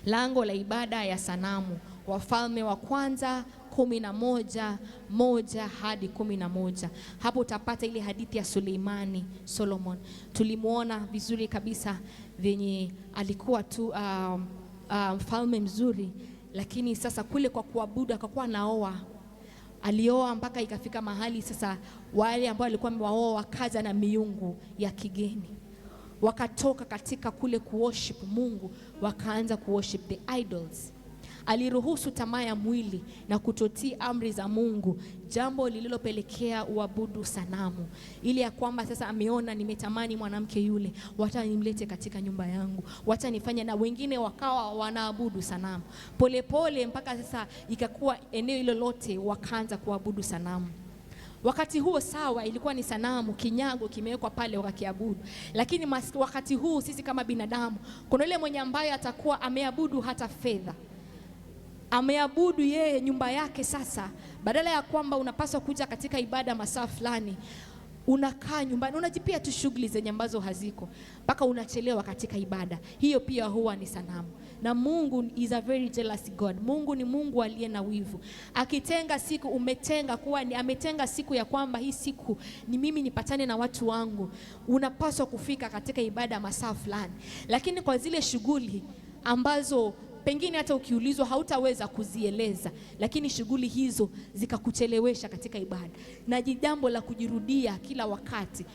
Lango la ibada ya sanamu. Wafalme wa kwanza 11:1 hadi 11. Hapo utapata ile hadithi ya Suleimani, Solomon. Tulimuona vizuri kabisa venye alikuwa tu mfalme mzuri, lakini sasa kule kwa kuabudu akakuwa naoa. Alioa mpaka ikafika mahali sasa wale ambao walikuwa wamewaoa wakaja na miungu ya kigeni. Wakatoka katika kule kuworship Mungu, wakaanza kuworship the idols. Aliruhusu tamaa ya mwili na kutotii amri za Mungu, jambo lililopelekea uabudu sanamu. Ili ya kwamba sasa ameona, nimetamani mwanamke yule, wacha nimlete katika nyumba yangu, wacha nifanye, na wengine wakawa wanaabudu sanamu. Polepole mpaka sasa ikakuwa eneo hilo lote wakaanza kuabudu sanamu. Wakati huo sawa, ilikuwa ni sanamu, kinyago kimewekwa pale wakakiabudu. Lakini wakati huu sisi kama binadamu, kuna yule mwenye ambaye atakuwa ameabudu hata fedha. Ameabudu yeye nyumba yake. Sasa badala ya kwamba unapaswa kuja katika ibada masaa fulani, unakaa nyumbani unajipia tu shughuli zenye ambazo haziko, mpaka unachelewa katika ibada. Hiyo pia huwa ni sanamu. Na Mungu is a very jealous God. Mungu ni Mungu aliye na wivu. Akitenga siku, umetenga kuwa ni ametenga siku ya kwamba hii siku ni mimi nipatane na watu wangu, unapaswa kufika katika ibada masaa fulani. Lakini kwa zile shughuli ambazo pengine hata ukiulizwa hautaweza kuzieleza, lakini shughuli hizo zikakuchelewesha katika ibada, na jambo la kujirudia kila wakati,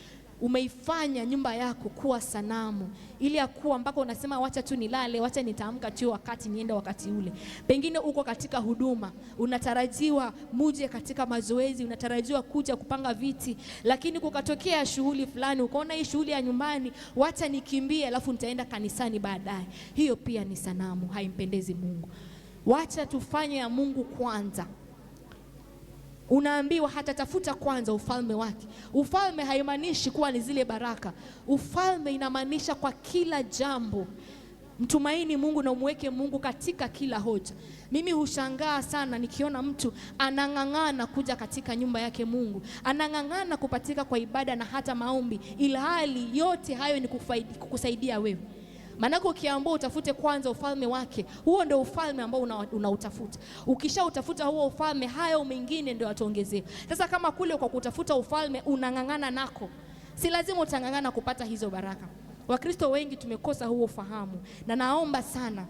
umeifanya nyumba yako kuwa sanamu, ili ya kuwa mpaka unasema wacha tu nilale, wacha nitaamka tu wakati niende wakati ule. Pengine uko katika huduma, unatarajiwa muje katika mazoezi, unatarajiwa kuja kupanga viti, lakini kukatokea shughuli fulani, ukaona hii shughuli ya nyumbani, wacha nikimbie alafu nitaenda kanisani baadaye. Hiyo pia ni sanamu, haimpendezi Mungu. Wacha tufanye ya Mungu kwanza. Unaambiwa hata tafuta kwanza ufalme wake. Ufalme haimaanishi kuwa ni zile baraka. Ufalme inamaanisha kwa kila jambo mtumaini Mungu na umweke Mungu katika kila hoja. Mimi hushangaa sana nikiona mtu anang'ang'ana kuja katika nyumba yake Mungu, anang'ang'ana kupatika kwa ibada na hata maombi, ilhali yote hayo ni kukusaidia wewe. Maanake ukiambiwa utafute kwanza ufalme wake, huo ndio ufalme ambao unautafuta. Ukisha utafuta huo ufalme, hayo mengine ndio yataongezea. Sasa kama kule kwa kutafuta ufalme unang'ang'ana nako, si lazima utang'ang'ana kupata hizo baraka. Wakristo wengi tumekosa huo ufahamu, na naomba sana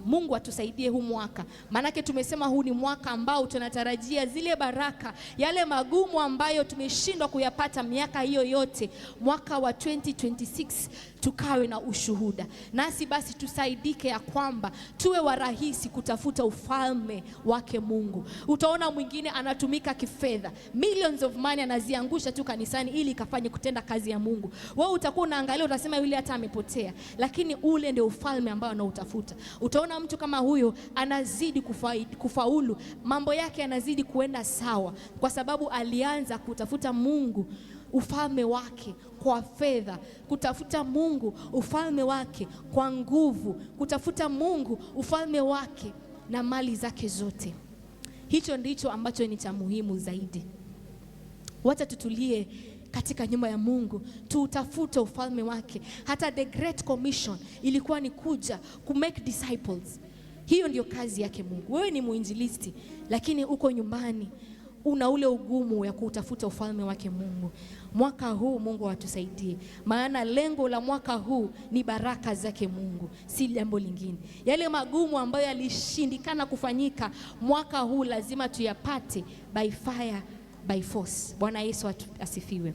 Mungu atusaidie huu mwaka. Maanake tumesema huu ni mwaka ambao tunatarajia zile baraka, yale magumu ambayo tumeshindwa kuyapata miaka hiyo yote, mwaka wa 2026 tukawe na ushuhuda. Nasi basi tusaidike ya kwamba tuwe warahisi kutafuta ufalme wake Mungu. Utaona mwingine anatumika kifedha, millions of money anaziangusha tu kanisani ili kafanye kutenda kazi ya Mungu. Wewe utakuwa unaangalia utasema yule hata amepotea, lakini ule ndio ufalme ambao anautafuta. Utaona mtu kama huyo anazidi kufaulu, mambo yake yanazidi kuenda sawa, kwa sababu alianza kutafuta Mungu ufalme wake kwa fedha, kutafuta Mungu ufalme wake kwa nguvu, kutafuta Mungu ufalme wake na mali zake zote. Hicho ndicho ambacho ni cha muhimu zaidi. Wacha tutulie katika nyumba ya Mungu, tutafute ufalme wake. Hata the Great Commission ilikuwa ni kuja ku make disciples. Hiyo ndio kazi yake Mungu. Wewe ni muinjilisti, lakini uko nyumbani una ule ugumu ya kutafuta ufalme wake Mungu. Mwaka huu Mungu atusaidie, maana lengo la mwaka huu ni baraka zake Mungu, si jambo lingine. Yale magumu ambayo yalishindikana kufanyika, mwaka huu lazima tuyapate by fire, by force. Bwana Yesu asifiwe.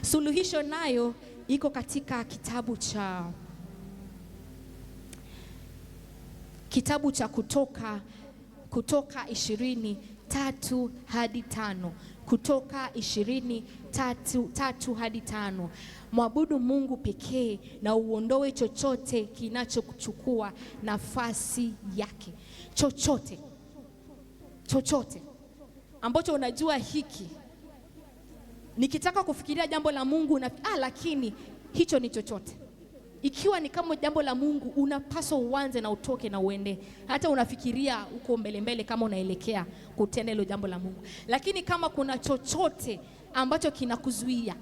Suluhisho nayo iko katika kitabu cha Kutoka 23 hadi 5. Kutoka 23 hadi 5. Mwabudu Mungu pekee na uondoe chochote kinachochukua nafasi yake. Chochote ambacho unajua hiki Nikitaka kufikiria jambo la Mungu lakini hicho ni chochote. Ikiwa ni kama jambo la Mungu, unapaswa uanze na utoke na uende. Hata unafikiria uko mbele kama unaelekea kutenda hilo jambo la Mungu. Lakini kama kuna chochote ambacho kinakuzuia,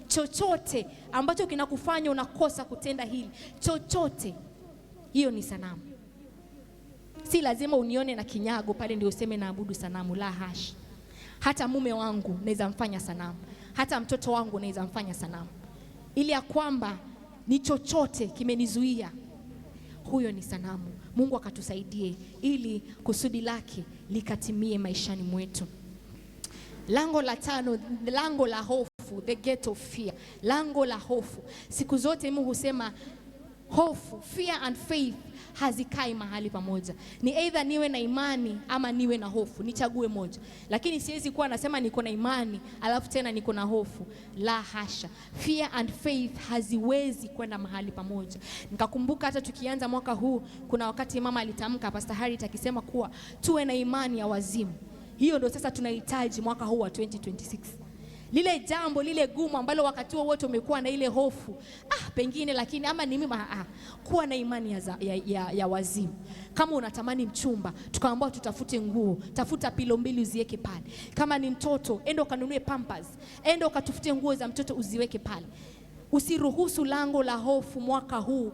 chochote ambacho kinakufanya unakosa kutenda hili, chochote, hiyo ni sanamu. Si lazima unione na kinyago pale ndio useme naabudu sanamu, la hash. Hata mume wangu naweza mfanya sanamu, hata mtoto wangu naweza mfanya sanamu, ili ya kwamba ni chochote kimenizuia, huyo ni sanamu. Mungu akatusaidie ili kusudi lake likatimie maishani mwetu. Lango la 5, lango la hofu, the gate of fear. Lango la hofu. Siku zote Mungu husema hofu, fear and faith hazikai mahali pamoja. Ni either niwe na imani ama niwe na hofu, nichague moja. Lakini siwezi kuwa nasema niko na imani alafu tena niko na hofu. La hasha. Fear and faith haziwezi kwenda mahali pamoja. Nikakumbuka hata tukianza mwaka huu, kuna wakati mama alitamka, Pastor Harriet akisema kuwa tuwe na imani ya wazimu. Hiyo ndio sasa tunahitaji mwaka huu wa 2026. Lile jambo lile gumu ambalo wakati wote umekuwa na ile hofu, pengine lakini ama ni mimi, kuwa na imani ya wazimu. Kama unatamani mchumba, tukaambiwa tutafute nguo, tafuta pilo 2 uziweke pale. Kama ni mtoto, enda ukanunue pampers, enda ukatafute nguo za mtoto uziweke pale. Usiruhusu lango la hofu mwaka huu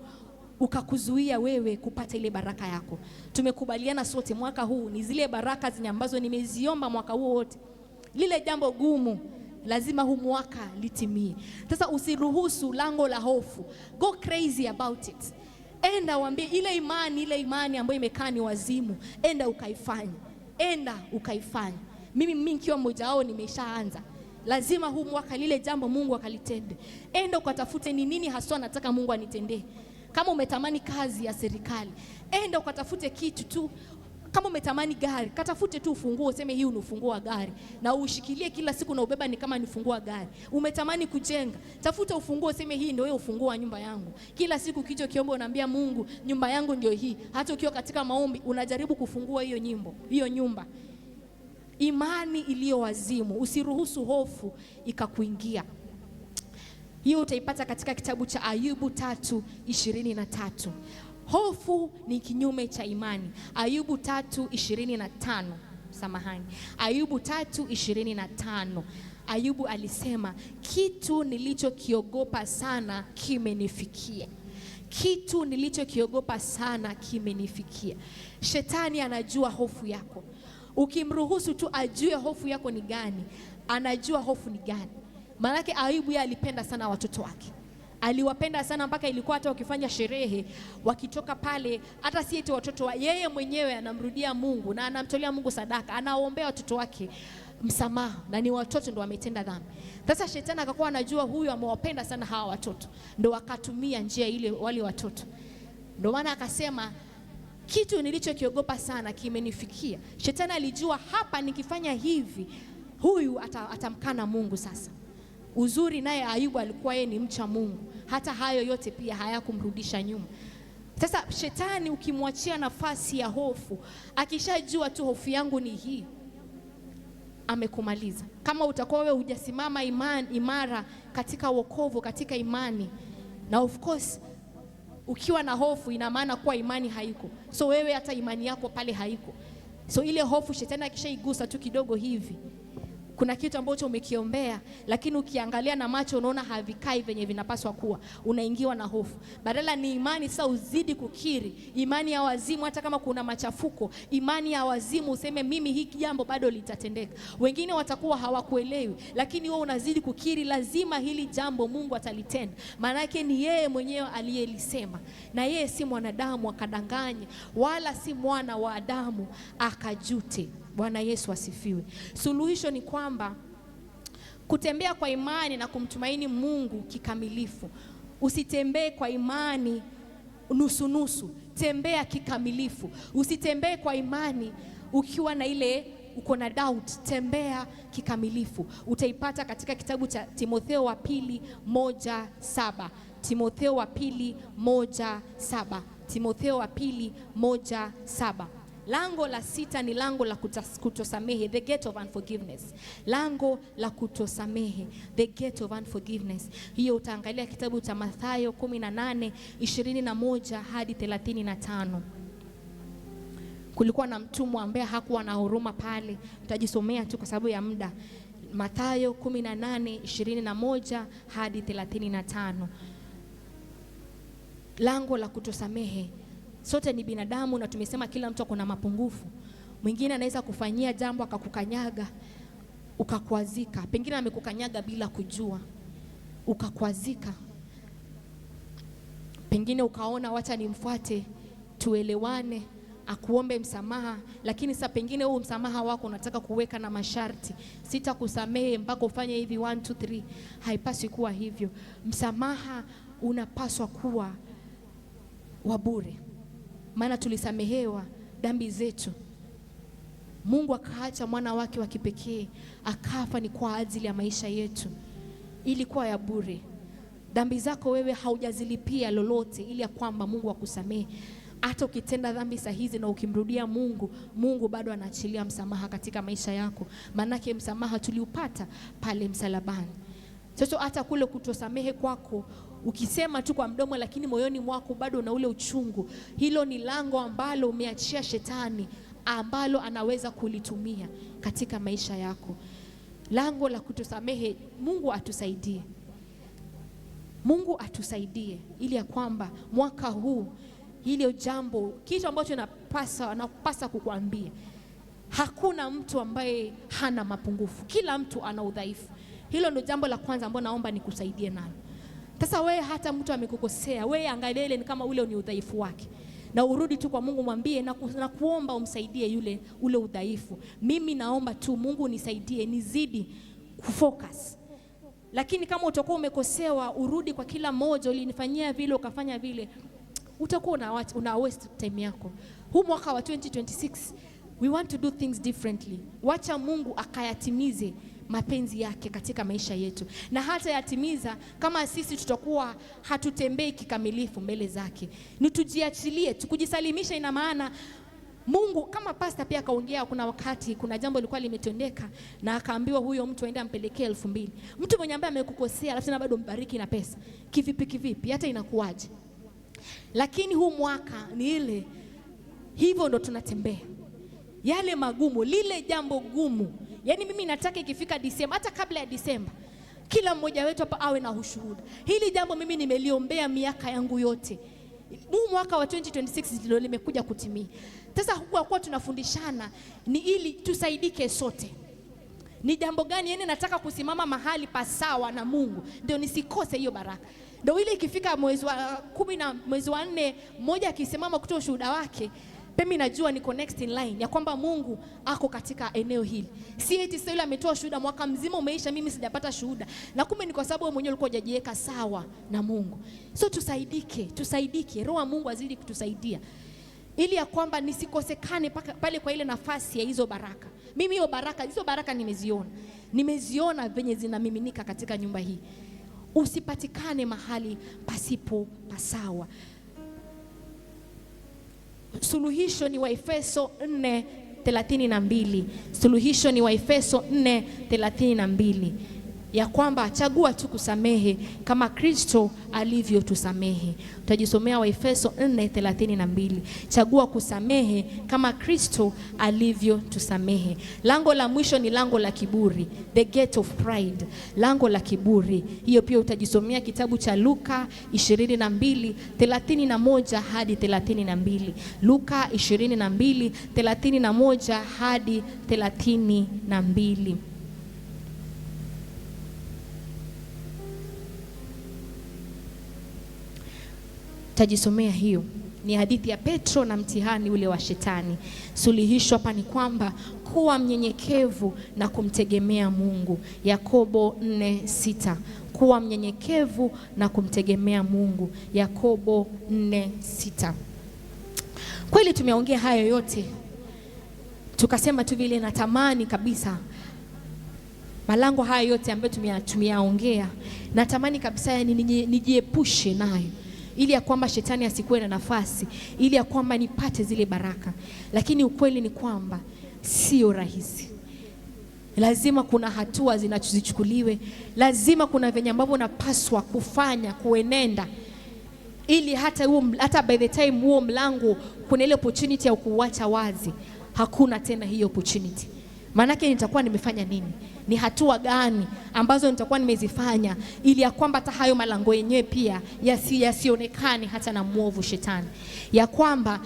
ukakuzuia wewe kupata ile baraka yako. Tumekubaliana sote mwaka huu ni zile baraka zenye ambazo nimeziomba mwaka huu wote. Lile jambo gumu lazima huu mwaka litimie. Sasa usiruhusu lango la hofu. Go crazy about it. Enda uambie ile imani ambayo imekaa ni wazimu, enda ukaifanye. Enda ukaifanye. Mimi nikiwa mmoja wao nimeshaanza. Lazima huu mwaka lile jambo Mungu akalitende. Enda ukatafute ni nini haswa nataka Mungu anitendee. Kama umetamani kazi ya serikali, enda ukatafute kitu tu. Kama umetamani gari, katafute tu ufunguo, useme hii ni ufunguo wa gari, na ushikilie kila siku na ubeba ni kama ni ufunguo wa gari. Umetamani kujenga, tafuta ufunguo, useme hii ndio ufunguo wa nyumba yangu. Kila siku kicho kiombe unaambia Mungu, nyumba yangu ndio hii. Hata ukiwa katika maombi unajaribu kufungua hiyo nyumba. Imani iliyo wazimu, usiruhusu hofu ikakuingia. Hiyo utaipata katika kitabu cha Ayubu 3:23. Hofu ni kinyume cha imani. Ayubu 3:25. Samahani. Ayubu 3:25. Ayubu alisema, kitu nilichokiogopa sana kimenifikia. Kitu nilichokiogopa sana kimenifikia. Shetani anajua hofu yako. Ukimruhusu tu ajue hofu yako ni gani, anajua hofu ni gani. Maanake Ayubu yeye alipenda sana watoto wake. Aliwapenda sana mpaka ilikuwa hata wakifanya sherehe, wakitoka pale, hata si eti watoto wa yeye mwenyewe anamrudia Mungu na anamtolea Mungu sadaka, anaombea watoto wake msamaha, na ni watoto ndio wametenda dhambi. Sasa shetani akakuwa anajua huyu amewapenda sana hawa watoto, ndio akatumia njia ile wale watoto. Ndio maana akasema kitu nilichokiogopa sana kimenifikia. Shetani alijua hapa nikifanya hivi huyu atamkana Mungu sasa. Uzuri naye Ayubu alikuwa yeye ni mcha Mungu. Hata hayo yote pia hayakumrudisha nyuma. Sasa shetani ukimwachia nafasi ya hofu, akishajua tu hofu yangu ni hii, amekumaliza. Kama utakuwa wewe hujasimama imara katika wokovu, katika imani, na of course ukiwa na hofu ina maana kuwa imani haiko. So wewe hata imani yako pale haiko. So ile hofu shetani akishaigusa tu kidogo hivi, kuna kitu ambacho umekiombea lakini ukiangalia na macho unaona havikai venye vinapaswa kuwa, unaingiwa na hofu. Badala ni imani sasa uzidi kukiri, imani ya wazimu. Hata kama kuna machafuko, imani ya wazimu useme mimi hiki jambo bado litatendeka. Wengine watakuwa hawakuelewi, lakini wewe unazidi kukiri lazima hili jambo Mungu atalitenda. Maana yake ni yeye mwenyewe aliyelisema, na yeye si mwanadamu akadanganya, wala si mwana wa Adamu akajute. Bwana Yesu asifiwe. Suluhisho ni kwamba kutembea kwa imani na kumtumaini Mungu kikamilifu. Usitembee kwa imani nusu, tembea kikamilifu. Usitembee kwa imani ukiwa na ile uko na doubt, tembea kikamilifu. Utaipata katika kitabu cha Timotheo wa pili 1:7. Timotheo wa pili 1:7. Timotheo wa pili 1:7. Lango la 6 ni lango la kutosamehe, the gate of unforgiveness. Lango la kutosamehe, the gate of unforgiveness. Hiyo utaangalia kitabu cha Mathayo 18:21 hadi 35. Kulikuwa na mtumwa ambaye hakuwa na huruma pale. Tutajisomea tu kwa sababu ya muda. Mathayo 18:21 hadi 35. Lango la kutosamehe. Sote ni binadamu na tumesema kila mtu kuna mapungufu. Mwingine anaweza kufanyia jambo akakukanyaga, ukakwazika. Pengine amekukanyaga bila kujua, ukakwazika. Pengine ukaona wacha nimfuate tuelewane, akuombe msamaha, lakini sasa pengine huo msamaha wako unataka kuweka na masharti. Sitakusamehe mpaka ufanye hivi 1 2 3. Haipaswi kuwa hivyo. Msamaha unapaswa kuwa wa bure. Maana tulisamehewa dhambi zetu. Mungu akaacha mwana wake wa kipekee akafa ni kwa ajili ya maisha yetu. Ilikuwa ya bure. Dhambi zako wewe haujazilipia lolote ili ya kwamba Mungu akusamehe. Hata ukitenda dhambi sahihi na ukimrudia Mungu, Mungu bado anaachilia msamaha katika maisha yako. Manake msamaha tuliupata pale msalabani. Sasa hata kule kutosamehe kwako, ukisema tu kwa mdomo lakini moyoni mwako bado na ule uchungu, hilo ni lango ambalo umeachia shetani ambalo anaweza kulitumia katika maisha yako. Lango la kutosamehe. Mungu atusaidie. Mungu atusaidie ili ya kwamba mwaka huu hilo jambo, kitu ambacho napasa kukuambia, hakuna mtu ambaye hana mapungufu. Kila mtu ana udhaifu. Hilo ndio jambo la kwanza ambalo naomba nikusaidie nalo. Sasa wewe hata mtu amekukosea, wewe angalia ile ni kama ule ni udhaifu wake. Na urudi tu kwa Mungu, mwambie na kuomba umsaidie ule udhaifu. Mimi naomba tu Mungu nisaidie nizidi kufocus. Lakini kama utakuwa umekosewa, urudi kwa kila mmoja, ulinifanyia vile ukafanya vile, utakuwa una waste time yako. Huu mwaka wa 2026 we want to do things differently. Wacha Mungu akayatimize mapenzi yake katika maisha yetu. Na hata yatimiza kama sisi tutakuwa hatutembei kikamilifu mbele zake. Ni tujiachilie, tukujisalimisha. Ina maana Mungu, kama pastor pia kaongea, kuna wakati kuna jambo lilikuwa limetendeka na akaambiwa huyo mtu aende ampelekee 2,000. Mtu mwenye ambaye amekukosea alafu tena bado mbariki na pesa. Kivipi? Hata inakuaje? Lakini huu mwaka ni ile hivyo ndo tunatembea. Yale magumu, lile jambo gumu. Yaani mimi nataka ikifika Disemba, hata kabla ya Disemba, kila mmoja wetu hapa awe na ushuhuda. Hili jambo mimi nimeliombea miaka yangu yote. Huu mwaka wa 2026 ndio limekuja kutimia. Sasa huku tunafundishana ni ili tusaidike sote. Ni jambo gani yani nataka kusimama mahali pasawa na Mungu ndio nisikose hiyo baraka. Ndio ile ikifika mwezi wa 10 na mwezi wa 4 mmoja akisimama kutoa ushuhuda wake, mimi najua niko next in line ya kwamba Mungu ako katika eneo hili. Si eti sasa yule ametoa shuhuda mwaka mzima umeisha, mimi sijapata shuhuda. Na kumbe ni kwa sababu wewe mwenyewe ulikuwa hujajiweka sawa na Mungu. So tusaidike. Roho wa Mungu azidi kutusaidia. Ili ya kwamba nisikosekane pale kwa ile nafasi ya hizo baraka. Mimi hizo baraka nimeziona venye zinamiminika katika nyumba hii. Usipatikane mahali pasipo pasawa. Suluhisho ni Waefeso 4:32. Suluhisho ni Waefeso 4:32. Ya kwamba chagua tu kusamehe kama Kristo alivyotusamehe. Tutajisomea Waefeso 4:32. Chagua kusamehe kama Kristo alivyotusamehe. Lango la mwisho ni lango la kiburi, the gate of pride. Lango la kiburi. Hiyo pia utajisomea kitabu cha Luka 22:31 hadi 32. Luka 22:31 hadi 32. Tajisomea hiyo. Ni hadithi ya Petro na mtihani ule wa shetani. Suluhisho hapa ni kwamba kuwa mnyenyekevu na kumtegemea Mungu. Yakobo 4:6. Kuwa mnyenyekevu na kumtegemea Mungu. Yakobo 4:6. Kweli tumeongea hayo yote. Tukasema tu vile natamani kabisa malango haya yote ambayo tumeyaongea, natamani kabisa yani nijiepushe nayo. ili ya kwamba shetani asikuwe na nafasi, ili ya kwamba nipate zile baraka. Lakini ukweli ni kwamba sio rahisi. Lazima kuna hatua zinazochukuliwe, lazima kuna venye ambavyo napaswa kufanya, kuenenda, ili hata by the time huo mlango kuna ile opportunity ya kuuacha wazi, hakuna tena hiyo opportunity. Maanake nitakuwa nimefanya nini? Ni hatua gani ambazo nitakuwa nimezifanya ili ya kwamba hata hayo malango yenyewe pia yasionekane hata na mwovu shetani. Ya kwamba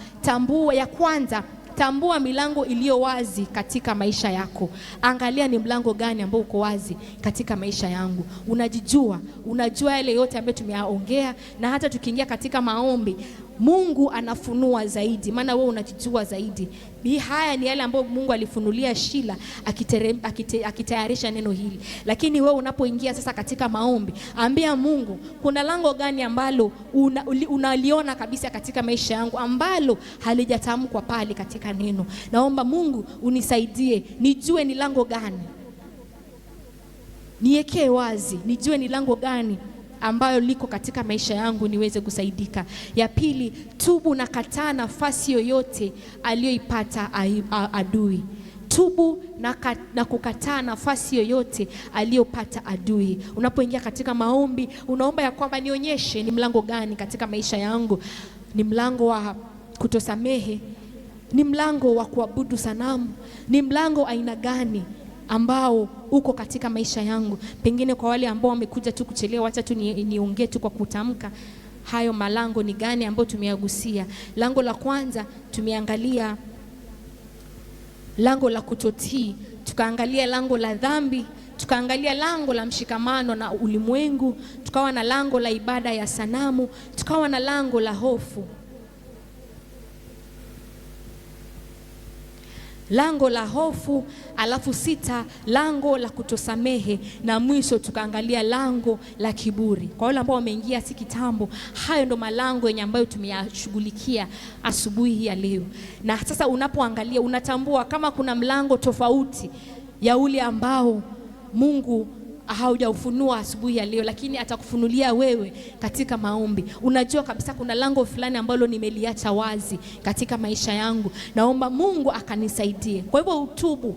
tambua milango iliyo wazi katika maisha yako. Angalia ni mlango gani ambao uko wazi katika maisha yangu. Unajijua, unajua yale yote ambayo tumeyaongea, na hata tukiingia katika maombi Mungu anafunua zaidi, maana wewe unajijua zaidi. Haya ni yale ambayo Mungu alifunulia Shila akitayarisha neno hili. Lakini wewe unapoingia sasa katika maombi, ambia Mungu, kuna lango gani ambalo unaliona kabisa katika maisha yangu ambalo halijatamkwa pale katika neno. Naomba Mungu unisaidie, nijue ni lango gani, niwekee wazi, nijue ni lango gani ambayo liko katika maisha yangu niweze kusaidika. Ya pili, tubu na kataa nafasi yoyote aliyoipata adui. Tubu na kukataa nafasi yoyote aliyopata adui. Unapoingia katika maombi, unaomba ya kwamba nionyeshe ni mlango gani katika maisha yangu. Ni mlango wa kutosamehe? Ni mlango wa kuabudu sanamu? Ni mlango aina gani ambao uko katika maisha yangu? Pengine kwa wale ambao wamekuja tu kuchelewa, acha tu niongee tu kwa kutamka hayo malango ni gani ambao tumeyagusia. Lango la kwanza tumeangalia lango la kutotii, tukaangalia lango la dhambi, tukaangalia lango la mshikamano na ulimwengu, tukawa na lango la ibada ya sanamu, tukawa na lango la hofu. Lango la hofu, alafu 6 lango la kutosamehe, na mwisho tukaangalia lango la kiburi. Kwa wale ambao wameingia si kitambo, hayo ndo malango yenye ambayo tumeyashughulikia asubuhi hii ya leo. Na sasa unapoangalia unatambua kama kuna mlango tofauti ya ule ambao Mungu haujaufunua asubuhi ya leo, lakini atakufunulia wewe katika maombi. Unajua kabisa kuna lango fulani ambalo nimeliacha wazi katika maisha yangu, naomba Mungu akanisaidie. Kwa hivyo utubu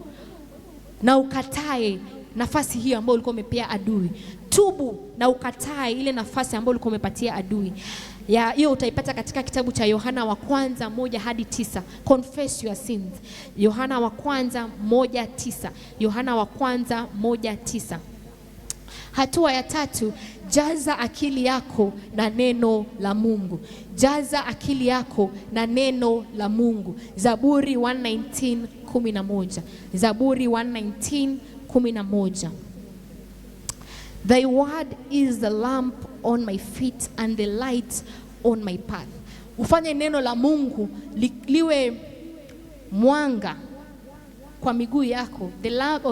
na ukatae nafasi hiyo ambayo ulikuwa umepea adui. Tubu na ukatae ile nafasi ambayo ulikuwa umepatia adui. Ya hiyo utaipata katika kitabu cha Yohana wa kwanza 1-9. Confess your sins. Yohana wa kwanza 1:9. Yohana wa kwanza 1:9. Hatua ya 3, jaza akili yako na neno la Mungu. Jaza akili yako na neno la Mungu. Zaburi 119:11. Zaburi 119:11. Thy word is the lamp on my feet and the light on my path. Ufanye neno la Mungu liwe mwanga kwa miguu yako. The lamp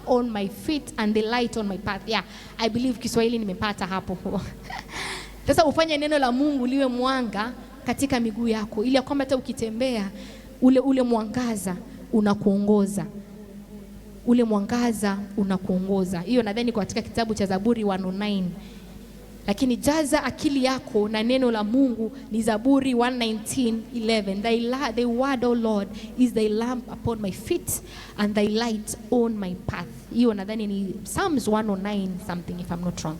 on my feet and the light on my path. Yeah, I believe Kiswahili nimepata hapo. Sasa ufanye neno la Mungu liwe mwanga katika miguu yako, ili kwamba hata ukitembea ule mwangaza unakuongoza. Ule mwangaza unakuongoza. Hiyo nadhani kwa katika kitabu cha Zaburi 109. Lakini jaza akili yako na neno la Mungu ni Zaburi 119:11. Thy word, O Lord, is thy lamp upon my feet and thy light on my path. Hiyo nadhani ni Psalms 109 something if I'm not wrong.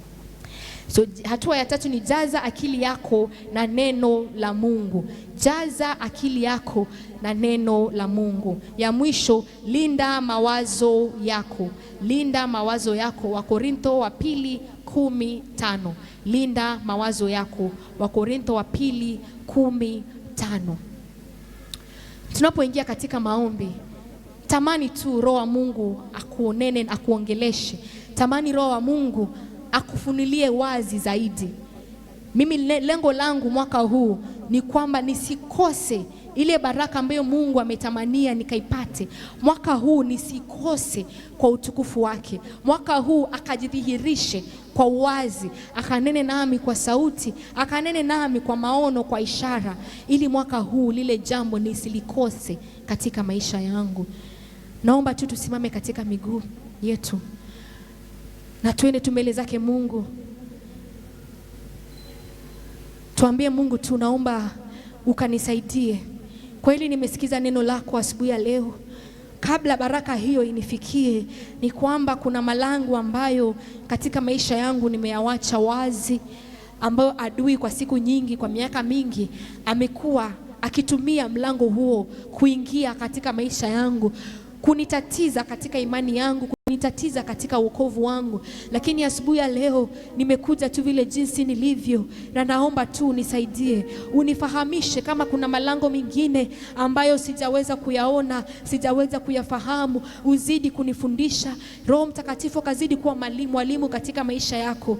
So hatua ya 3 ni jaza akili yako na neno la Mungu. Jaza akili yako na neno la Mungu. Ya mwisho, linda mawazo yako. Linda mawazo yako. Wakorintho wa 2:15. Linda mawazo yako. Wakorintho wa 2:15. Tunapoingia katika maombi, tamani tu Roho wa Mungu akuonene, akuongeleshe. Tamani Roho wa Mungu akufunulie wazi zaidi. Mimi lengo langu mwaka huu ni kwamba nisikose ile baraka ambayo Mungu ametamania nikaipate. Mwaka huu nisikose kwa utukufu wake. Mwaka huu akajidhihirishe kwa uwazi, akanene nami kwa sauti, akanene nami kwa maono, kwa ishara, ili mwaka huu lile jambo nisilikose katika maisha yangu. Naomba tu tusimame katika miguu yetu na tuende mbele zake Mungu. Tuambie Mungu, tunaomba ukanisaidie. Kweli nimesikiza neno lako asubuhi ya leo. Kabla baraka hiyo inifikie, ni kwamba kuna malango ambayo katika maisha yangu nimeyawacha wazi, ambayo adui kwa siku nyingi, kwa miaka mingi amekuwa akitumia mlango huo kuingia katika maisha yangu, kunitatiza katika imani yangu, kunitatiza katika wokovu wangu. Lakini asubuhi ya leo nimekuja tu vile jinsi nilivyo, na naomba tu unisaidie, unifahamishe kama kuna malango mengine ambayo sijaweza kuyaona, sijaweza kuyafahamu, uzidi kunifundisha. Roho Mtakatifu kazidi kuwa mwalimu katika maisha yako.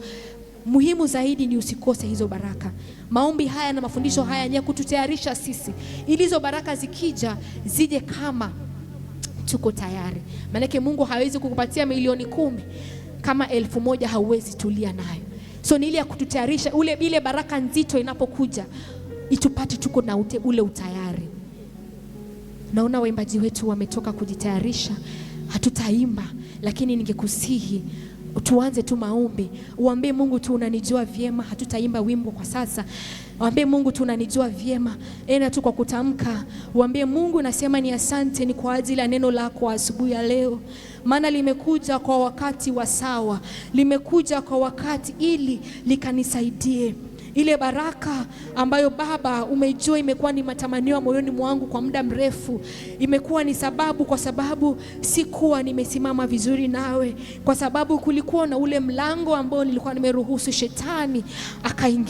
Muhimu zaidi ni usikose hizo baraka. Maombi haya na mafundisho haya ni kututayarisha sisi, ili hizo baraka zikija zije kama tuko tayari. Maanake Mungu hawezi kukupatia milioni 10 kama 1,000 hauwezi tulia nayo. So ni ile ya kututayarisha, ile baraka nzito inapokuja itupate tuko na ule utayari. Naona waimbaji wetu wametoka kujitayarisha, hatutaimba, lakini ningekusihi tuanze tu maombi. Uambie Mungu tu unanijua vyema. Hatutaimba wimbo kwa sasa. Uambie Mungu tu unanijua vyema. Ena tu kwa kutamka. Uambie Mungu, nasema ni asante ni kwa ajili ya neno lako asubuhi ya leo. Maana limekuja kwa wakati wa sawa. Limekuja kwa wakati ili likanisaidie. Ile baraka ambayo Baba umejua imekuwa ni matamanio moyoni mwangu kwa muda mrefu, imekuwa ni sababu, kwa sababu sikuwa nimesimama vizuri nawe, kwa sababu kulikuwa na ule mlango ambao nilikuwa nimeruhusu shetani akaingia.